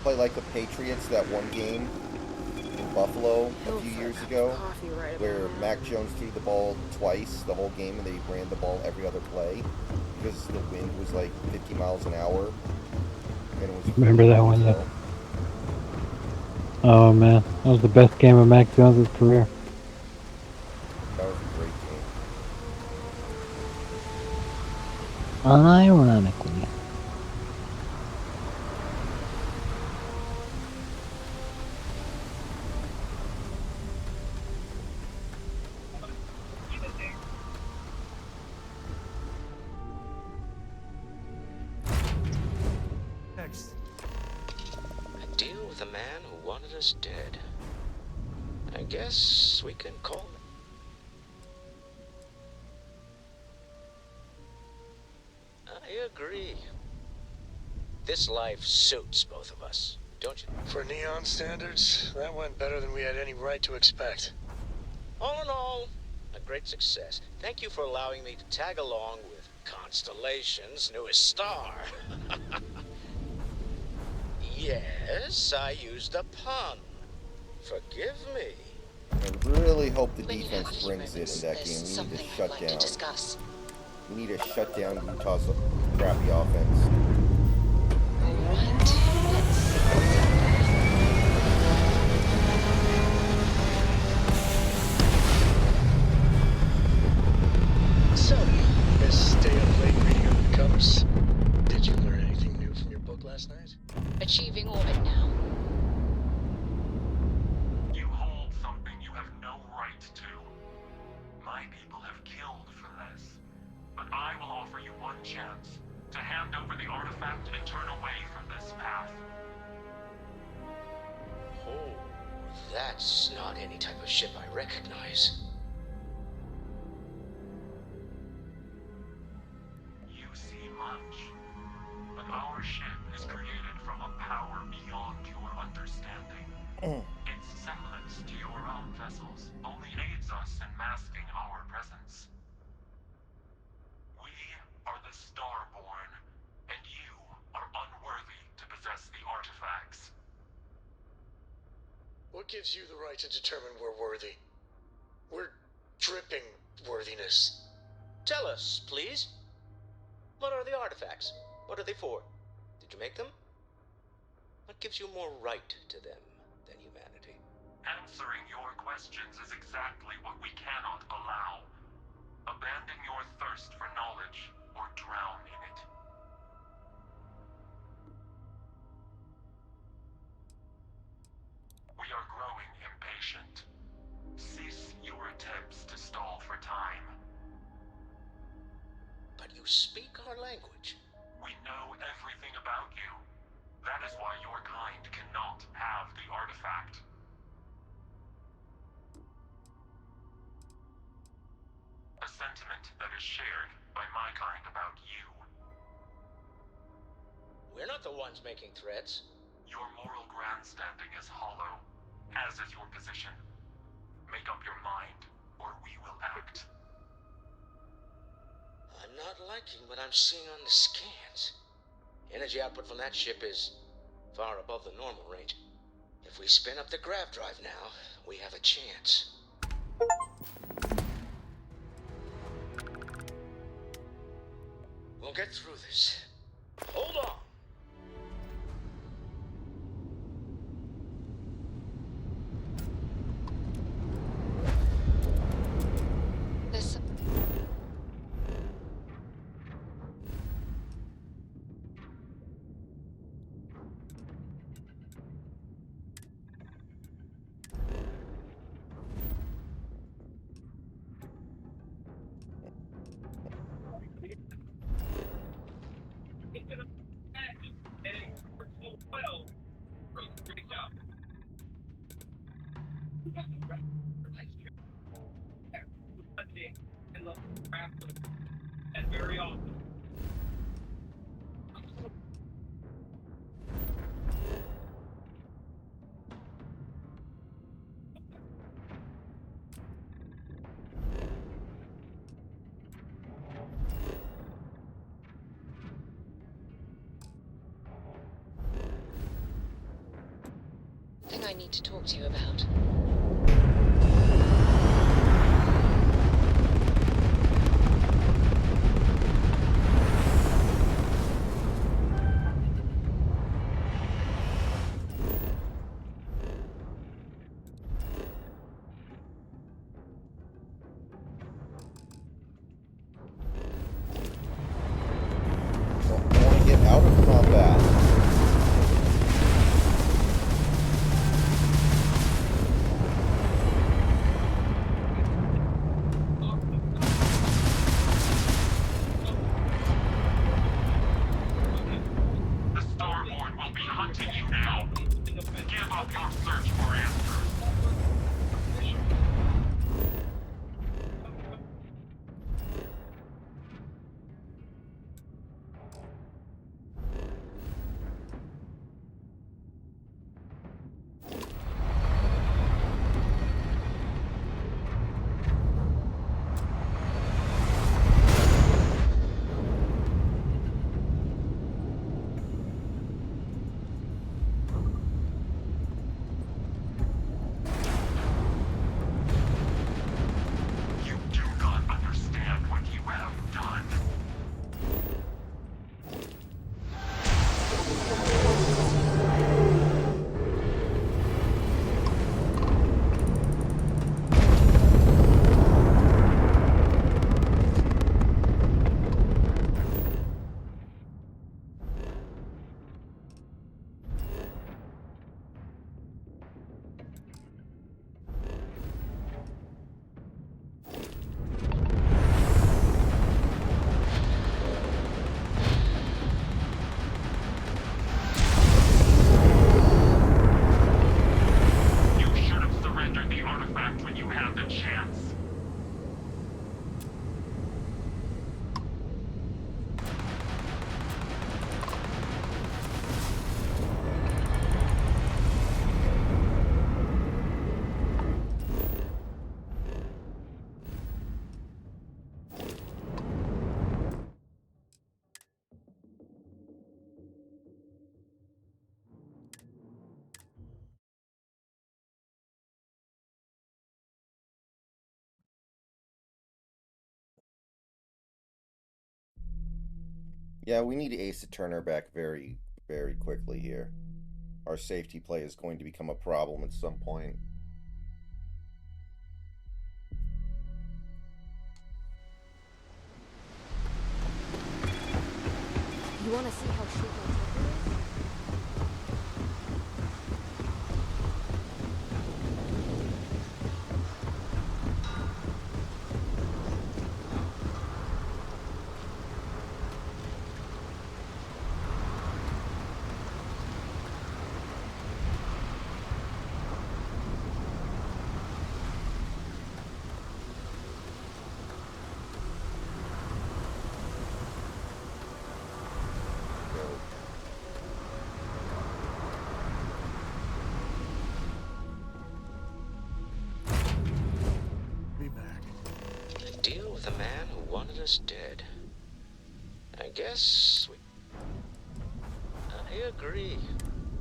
Play like the Patriots that one game in Buffalo a few years ago, where Mac Jones threw the ball twice the whole game and they ran the ball every other play because the wind was like 50 miles an hour. And it was Remember that one? Yeah. Oh man, that was the best game of Mac Jones' career. That was a great game. Unironically. Next. A deal with a man who wanted us dead. I guess we can call it. I agree. This life suits both of us, don't you? For Neon standards, that went better than we had any right to expect. All in all, a great success. Thank you for allowing me to tag along with Constellation's newest star. Yes, I used a pun. Forgive me. I really hope the defense brings it in that game. We need to shut down. We need to shut down Utah's crappy offense. So, this stay up late reading under the covers. Did you learn anything new from your book last night? Achieving orbit now. You hold something you have no right to. My people have killed for this. But I will offer you one chance to hand over the artifact and turn away from this path. Oh, that's not any type of ship I recognize. You see much. But our ship is created from a power beyond your understanding. Its semblance to your own vessels only aids us in masking our presence. We are the Starborn, and you are unworthy to possess the artifacts. What gives you the right to determine we're worthy? We're dripping worthiness. Tell us, please. What are the artifacts? What are they for? Did you make them? What gives you more right to them than humanity? Answering your questions is exactly what we cannot allow. Abandon your thirst for knowledge, or drown in it. We are growing impatient. Cease your attempts to stall for time. But you speak our language. We know everything about you. That is why your kind cannot have the artifact. A sentiment that is shared by my kind about you. We're not the ones making threats. Your moral grandstanding is hollow, as is your position. Make up your mind, or we will act. I'm not liking what I'm seeing on the scans. Energy output from that ship is far above the normal range. If we spin up the grav drive now, we have a chance. We'll get through this. Hold on! This... And very often. thing I need to talk to you about. I want to get out of combat. The Starboard will be hunting you now. Give up your search for answers. You do not understand what you have done. You should have surrendered the artifact when you had the chance. Yeah, we need Ace to turn her back very, very quickly here. Our safety play is going to become a problem at some point. You want to see how sweet my temper is? Be back. A deal with a man who wanted us dead. I guess we... I agree.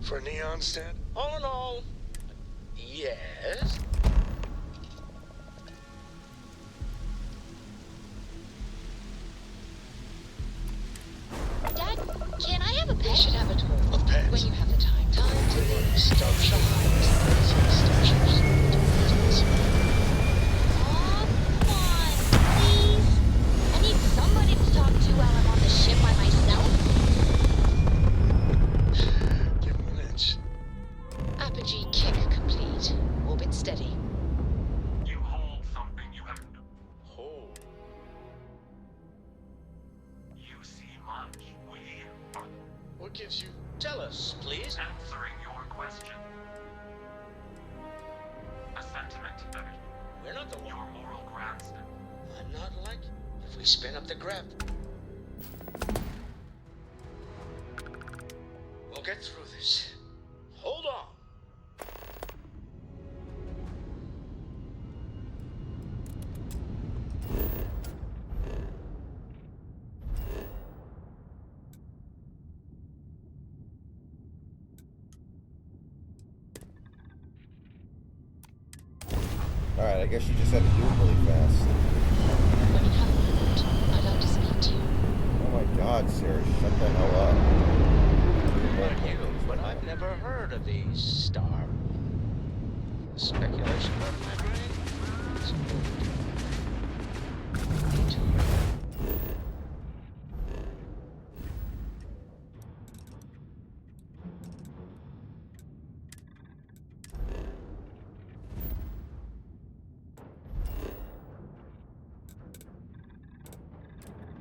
For Neonstead? All in all, yes. Dad, can I have a pet? You should have a tour. A pet? When you have the time. Time to leave. Starship. Starships. Aw, come on, please. I need somebody to talk to while I'm on the ship by myself. Give him an inch. Apogee kick complete. Orbit steady. You hold something you have... Hold. You see much. We are What gives you... Tell us, please. answering your question. A sentiment that We're not the your one. moral grasp. I'm not like it. If we spin up the grav... We'll get through this. Hold on. Alright, I guess you just had to do it really fast. When you have a moment, I'd like to speak to you. Oh my god, Sarah, shut the hell up. Not you, but I've never heard of these star... Speculation of my brain? It's Me too.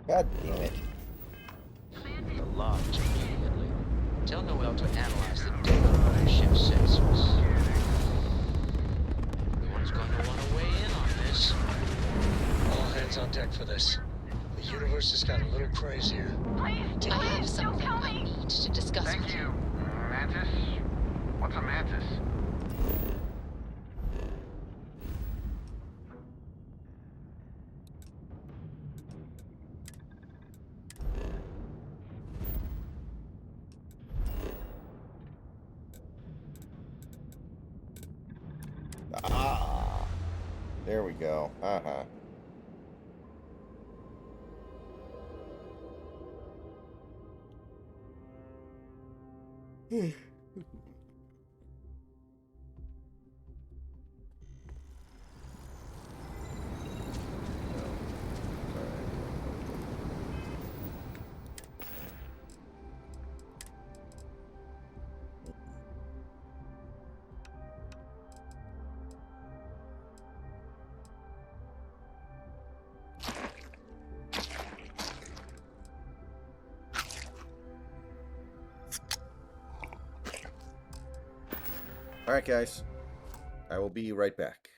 God damn it. The lodge immediately. Tell Noel to analyze the data on our ship's sensors. Everyone's going to want to weigh in on this. All hands on deck for this. The universe has got a little crazier. I have something I need to discuss with you. Mantis? What's a mantis? Ah. There we go. Uh-huh. Alright, guys. I will be right back.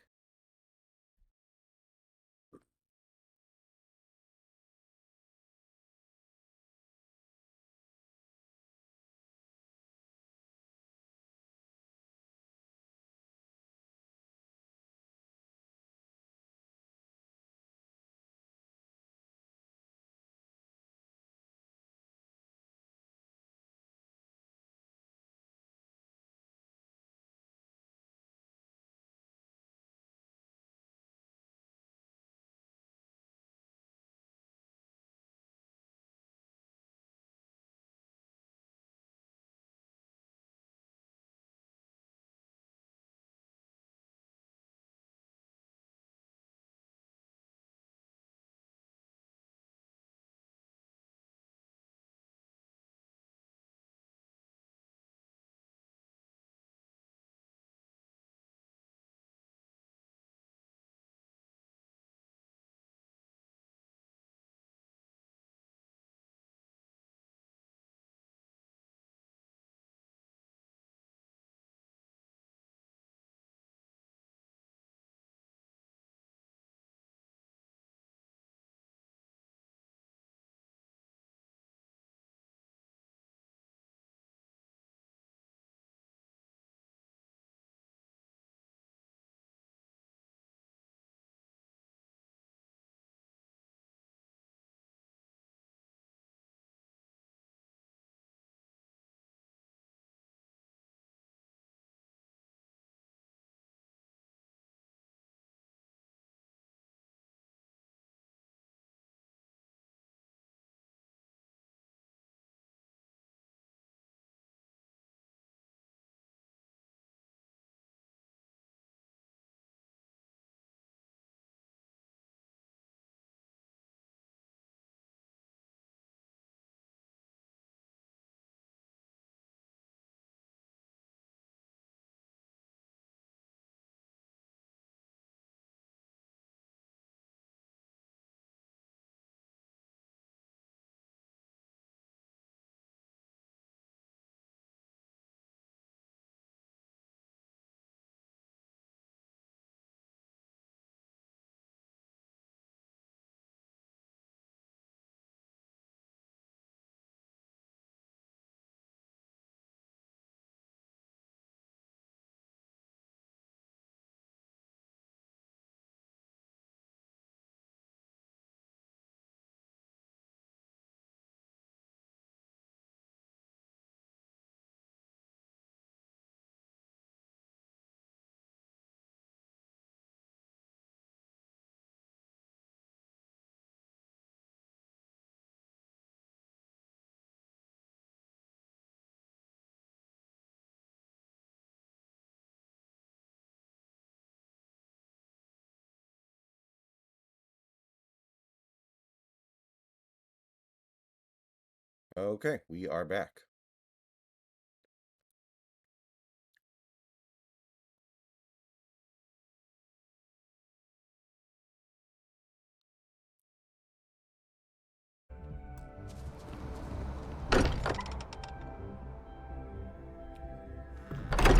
Okay, we are back.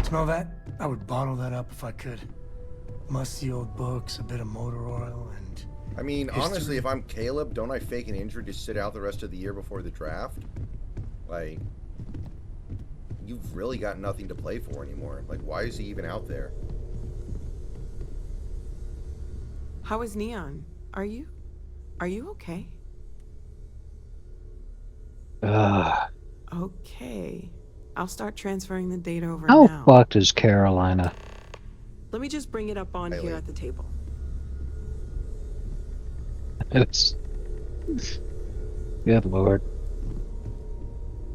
Smell that? I would bottle that up if I could. Musty old books, a bit of motor oil, and I mean, history. honestly, if I'm Caleb, don't I fake an injury to sit out the rest of the year before the draft? Like, you've really got nothing to play for anymore. Like, why is he even out there? How is Neon? Are you okay? Okay. I'll start transferring the data over How now. fucked is Carolina? Let me just bring it up on here at the table. It's good lord.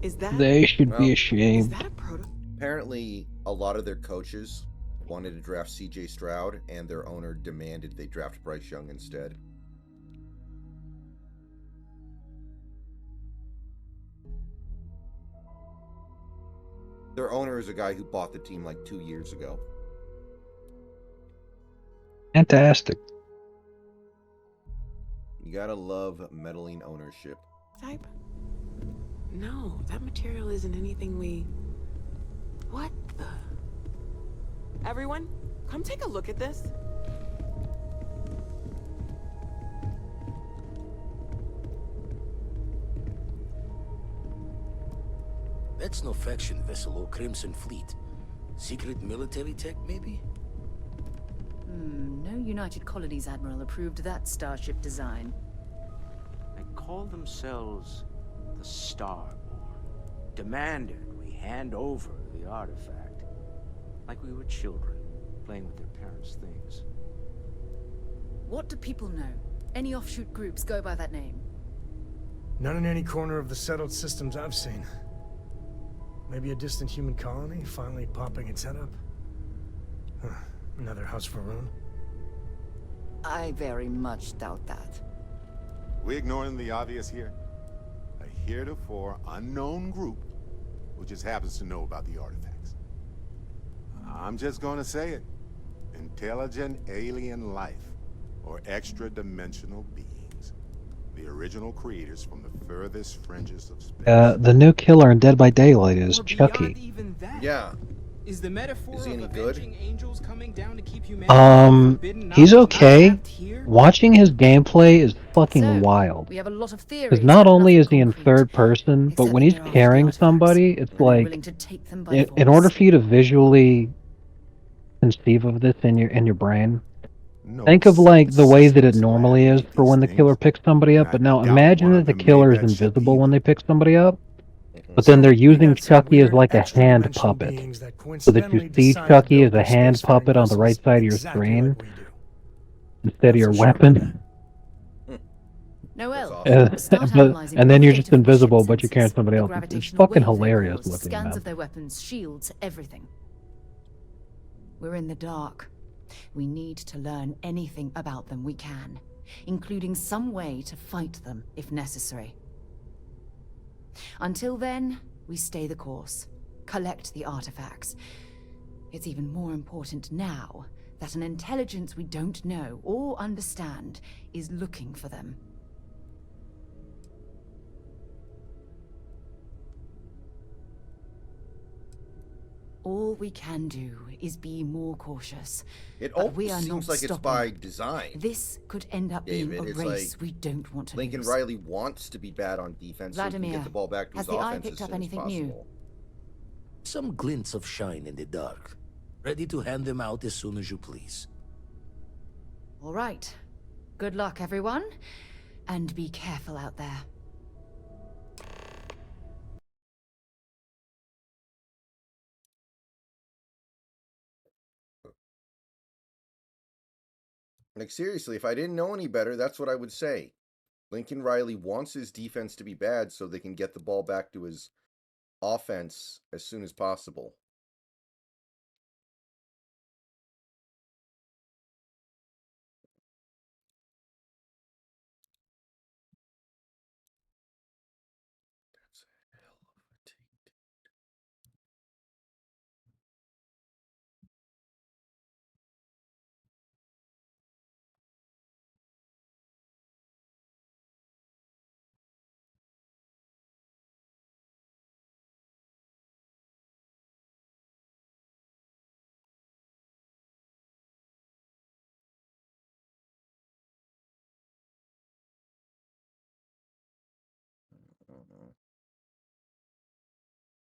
Is that? They should Well, be ashamed. Is that a proto? Apparently, a lot of their coaches wanted to draft C.J. Stroud, and their owner demanded they draft Bryce Young instead. Their owner is a guy who bought the team like 2 years ago. Fantastic. You gotta love meddling ownership. Type? No, that material isn't anything we... What the... Everyone, come take a look at this. That's no faction vessel or Crimson Fleet. Secret military tech, maybe? No United Colonies Admiral approved that starship design. They call themselves the Starborn. Demanded we hand over the artifact. Like we were children, playing with their parents' things. What do people know? Any offshoot groups go by that name? None in any corner of the settled systems I've seen. Maybe a distant human colony finally popping its head up? Huh. Another house for Rune? I very much doubt that. We ignoring the obvious here? A heretofore unknown group who just happens to know about the artifacts. I'm just gonna say it. Intelligent alien life, or extra-dimensional beings. The original creators from the furthest fringes of space. The new killer in Dead by Daylight is Chucky. Even that. Yeah. Is the metaphor Is he of any good? avenging angels coming down to keep humanity He's okay. Watching his gameplay is fucking wild. We have a lot of theories. Because not but only nothing is he in concrete. third person, but Except when that he's they're after the carrying artifacts, somebody, it's and they're like willing to take them by in force. order for you to visually conceive of this in your brain, No think of like the way that it systems lab normally is made for these when the killer things, picks somebody up. and But I now doubt imagine one that of the them made killer is that ship invisible when either. they pick somebody up. But So, then they're we using got some Chucky as weird like a hand extra-dimensional puppet, beings that so that you coincidentally see decided to Chucky build as a their hand spacefaring puppet on the right vessels side of your exactly screen like we do. instead of Not your so sure about weapon. Noel, awesome. start But analyzing and all then you're data just from the invisible, ship but you're carrying sensors, somebody the else. It's gravitational fucking wave they hilarious cause, looking, scans man. of their weapons, shields, everything. We're in the dark. We need to learn anything about them we can, including some way to fight them if necessary. Until then, we stay the course, collect the artifacts. It's even more important now that an intelligence we don't know or understand is looking for them. All we can do is be more cautious. It But we almost are seems not like it's stopping. by design. This could end up David, being a it's race like we don't want to Lincoln lose. Riley wants to be bad on defense so he can Vladimir, get the ball back to has his the eye offense picked as up soon as anything new? possible. Some glints of shine in the dark. Ready to hand them out as soon as you please. All right. Good luck, everyone. And be careful out there. Like, seriously, if I didn't know any better, that's what I would say. Lincoln Riley wants his defense to be bad so they can get the ball back to his offense as soon as possible.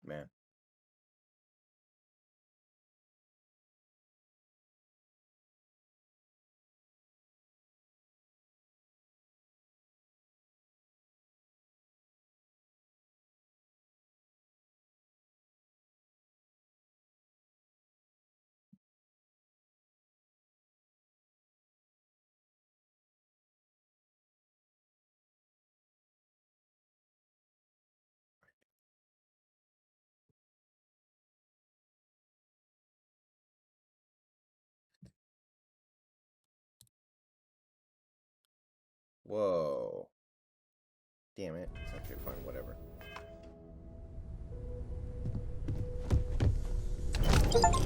Man. Whoa. Damn it. Okay, fine, whatever.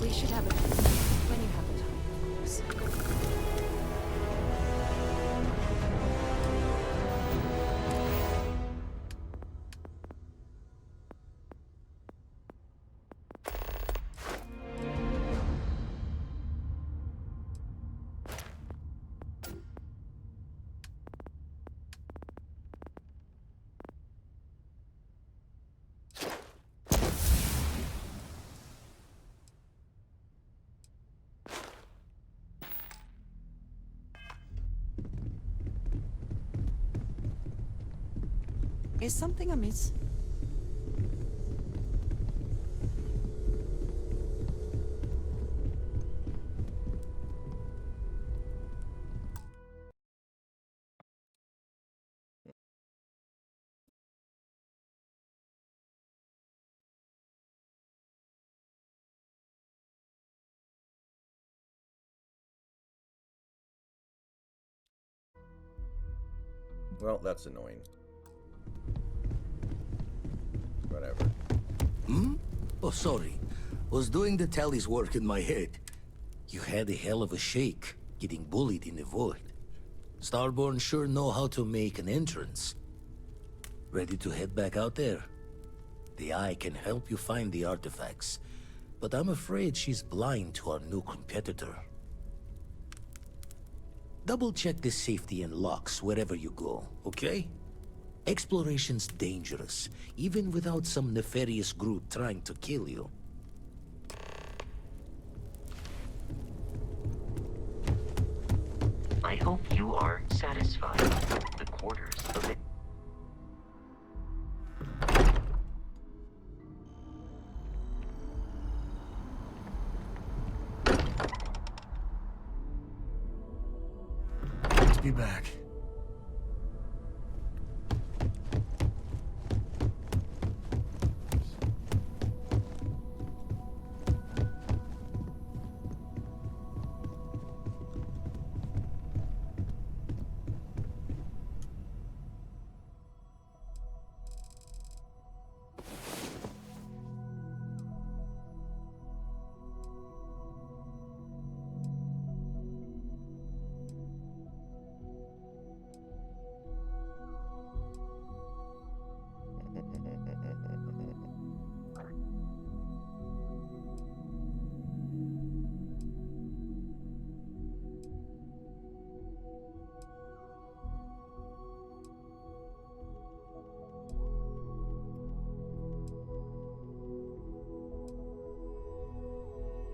We should have it when you have the time, of course. Is something amiss? Well, that's annoying. Whatever. Hmm? Oh, sorry. Was doing the tally's work in my head. You had a hell of a shake, getting bullied in the void. Starborn sure know how to make an entrance. Ready to head back out there? The Eye can help you find the artifacts, but I'm afraid she's blind to our new competitor. Double-check the safety and locks wherever you go, okay? Exploration's dangerous, even without some nefarious group trying to kill you. I hope you are satisfied with the quarters of it. Good to be back.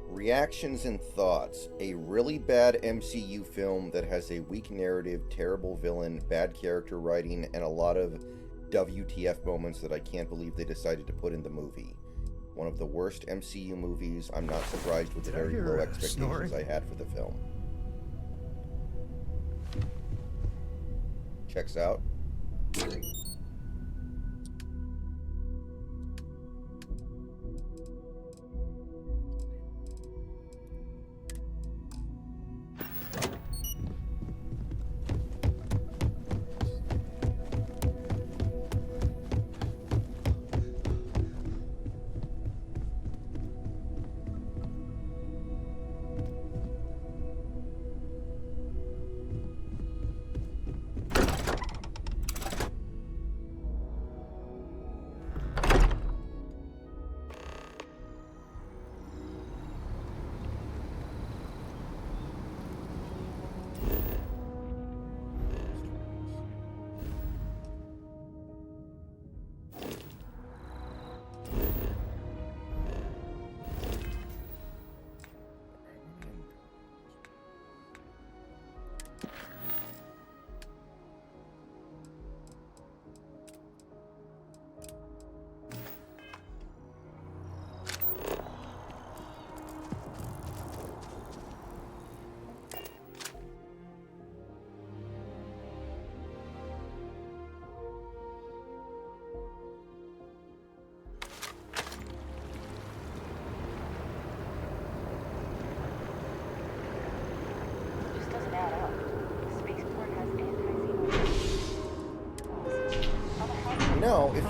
Reactions and thoughts. A really bad MCU film that has a weak narrative, terrible villain, bad character writing, and a lot of WTF moments that I can't believe they decided to put in the movie. One of the worst MCU movies. I'm not surprised with the very low expectations I had for the film. Checks out.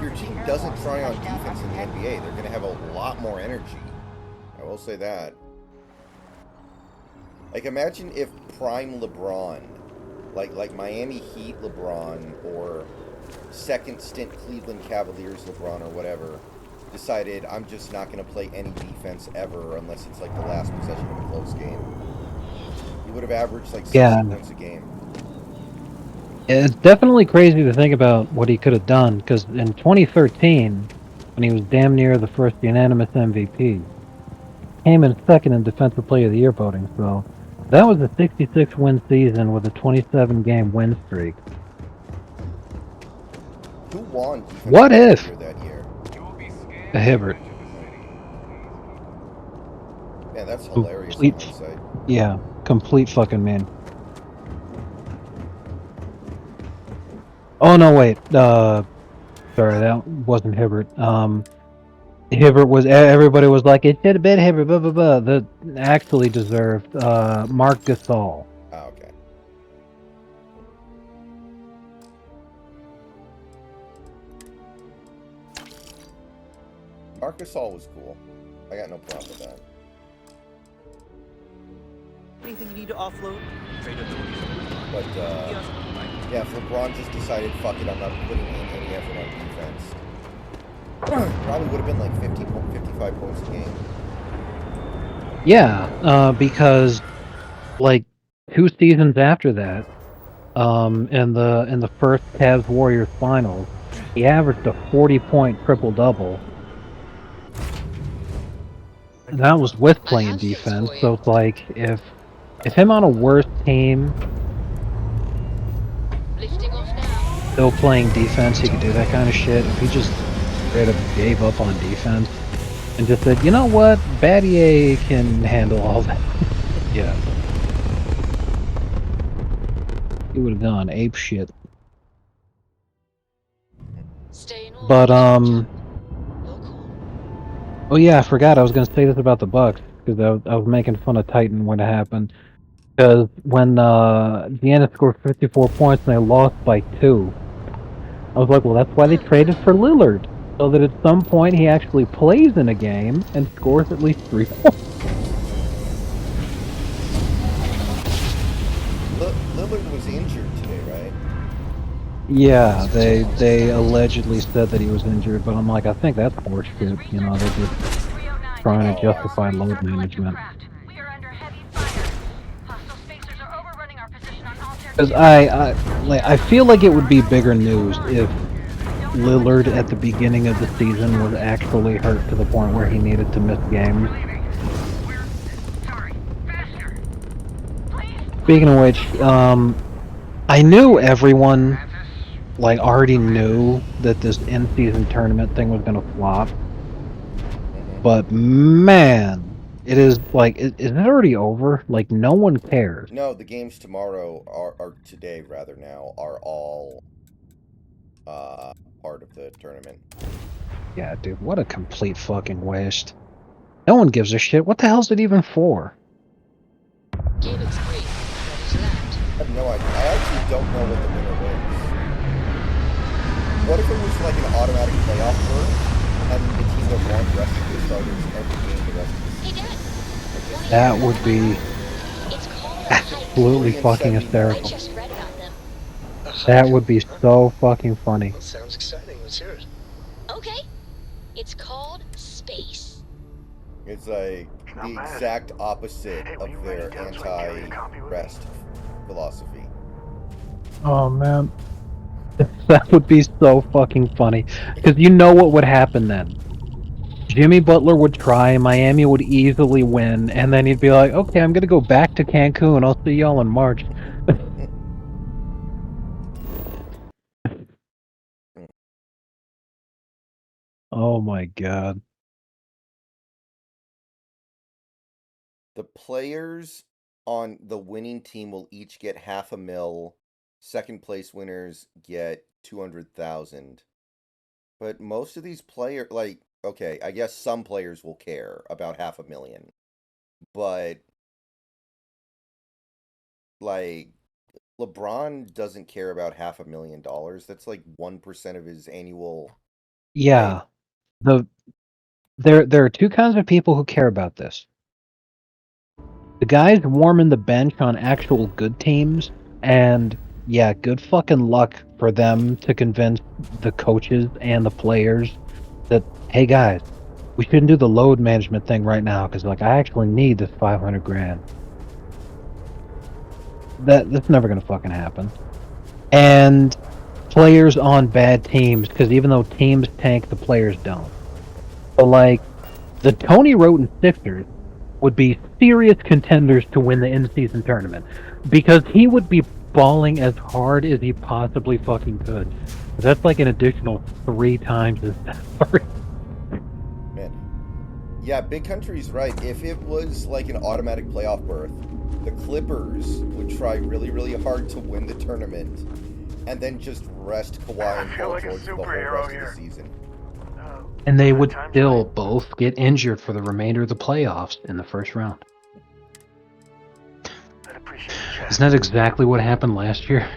your team doesn't try on defense in the NBA, they're going to have a lot more energy. I will say that. Like, imagine if prime LeBron, like Miami Heat LeBron, or second stint Cleveland Cavaliers LeBron, or whatever, decided, I'm just not going to play any defense ever unless it's like the last possession of a close game. He would have averaged like 60 points a game. It's definitely crazy to think about what he could have done, because in 2013, when he was damn near the first unanimous MVP, came in second in Defensive Player of the Year voting, so that was a 66-win season with a 27-game win streak. Who won Defensive What Player if? of the Year that year? Hibbert. Man, that's hilarious in hindsight. Yeah, complete fucking man. Oh no, wait. Sorry, that wasn't Hibbert. Hibbert was. Everybody was like, it should have been Hibbert. Blah blah blah. That actually deserved Mark Gasol. Ah, okay. Marc Gasol was cool. I got no problem with that. Anything you need to offload? Trade authorities. But, yeah, if LeBron just decided, fuck it, I'm not putting in any effort on defense, probably would have been like 55 points a game. Yeah, because like 2 seasons after that, in the first Cavs Warriors finals, he averaged a 40-point triple-double. And that was with playing defense, so it's like if him on a worse team still playing defense, he could do that kind of shit. If he just straight up gave up on defense and just said, you know what, Battier can handle all that. Yeah. He would have gone ape shit. But oh yeah, I forgot I was gonna say this about the Bucks because I was making fun of Titan when it happened. Because when Giannis scored 54 points and they lost by 2, I was like, well, that's why they traded for Lillard, so that at some point he actually plays in a game and scores at least 3 points. Lillard was injured today, right? Yeah, they allegedly said that he was injured, but I'm like, I think that's horseshit. You know, they're just trying to justify load management. Because I feel like it would be bigger news if Lillard at the beginning of the season was actually hurt to the point where he needed to miss games. Speaking of which, I knew everyone like already knew that this in-season tournament thing was gonna flop. But man, it is like, is it already over? Like, no one cares. No, the games tomorrow or today rather now, are all part of the tournament. Yeah, dude, what a complete fucking waste. No one gives a shit. What the hell's it even for? I have no idea. I actually don't know what the winner wins. What if it was like an automatic playoff berth, and the team that won rested their starters every game the rest of the season? That would be absolutely fucking hysterical. That would be so fucking funny. That sounds exciting. Let's hear it. Okay. It's called space. It's like the exact opposite of their anti-rest philosophy. Oh man. That would be so fucking funny. Because you know what would happen then. Jimmy Butler would try, Miami would easily win, and then he'd be like, okay, I'm gonna go back to Cancun, I'll see y'all in March. Oh my god. The players on the winning team will each get $500,000. Second place winners get 200,000. But most of these players, like, okay, I guess some players will care about $500,000, but like LeBron doesn't care about $500,000. That's like 1% of his annual Yeah. There are two kinds of people who care about this. The guys warming the bench on actual good teams, and yeah, good fucking luck for them to convince the coaches and the players that, hey guys, we shouldn't do the load management thing right now because like I actually need this 500 grand. That's never gonna fucking happen. And players on bad teams, because even though teams tank, the players don't. So like the Tony Roten Sixers would be serious contenders to win the in-season tournament because he would be balling as hard as he possibly fucking could. That's like an additional 3 times his salary. Man. Yeah, Big Country's right. If it was like an automatic playoff berth, the Clippers would try really, really hard to win the tournament and then just rest Kawhi and Paul George for the whole rest of the season. And they would still both get injured for the remainder of the playoffs in the first round. Isn't that exactly what happened last year?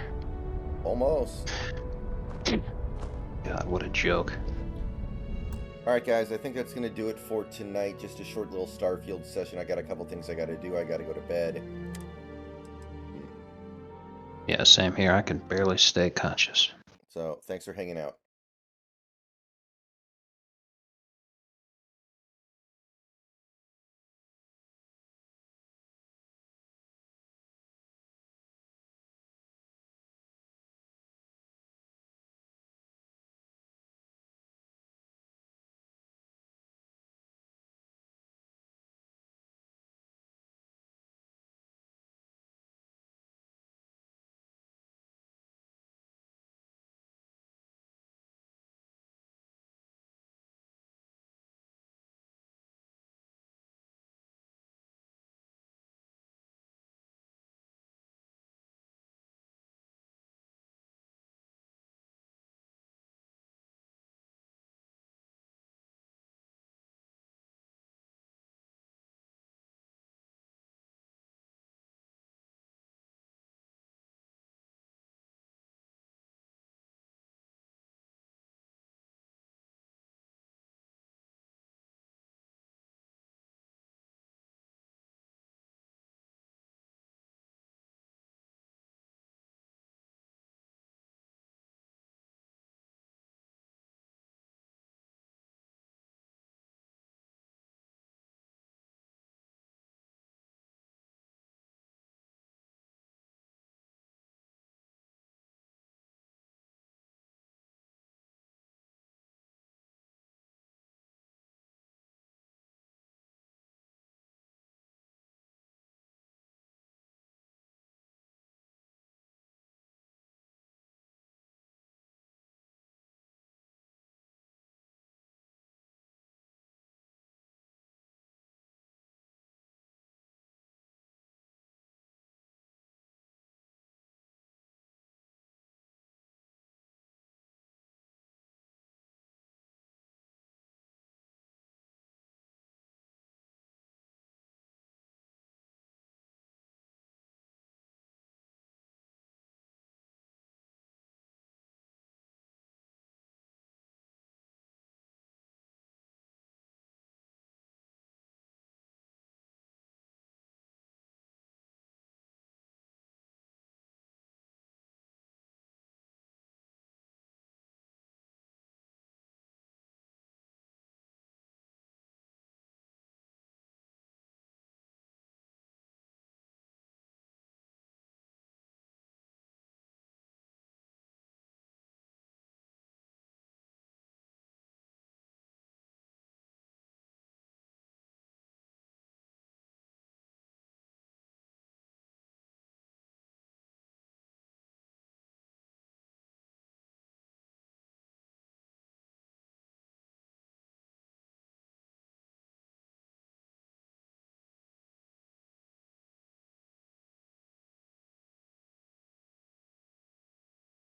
Almost. God, what a joke. Alright guys, I think that's going to do it for tonight. Just a short little Starfield session. I got a couple things I got to do. I got to go to bed. Yeah, same here. I can barely stay conscious. So, thanks for hanging out.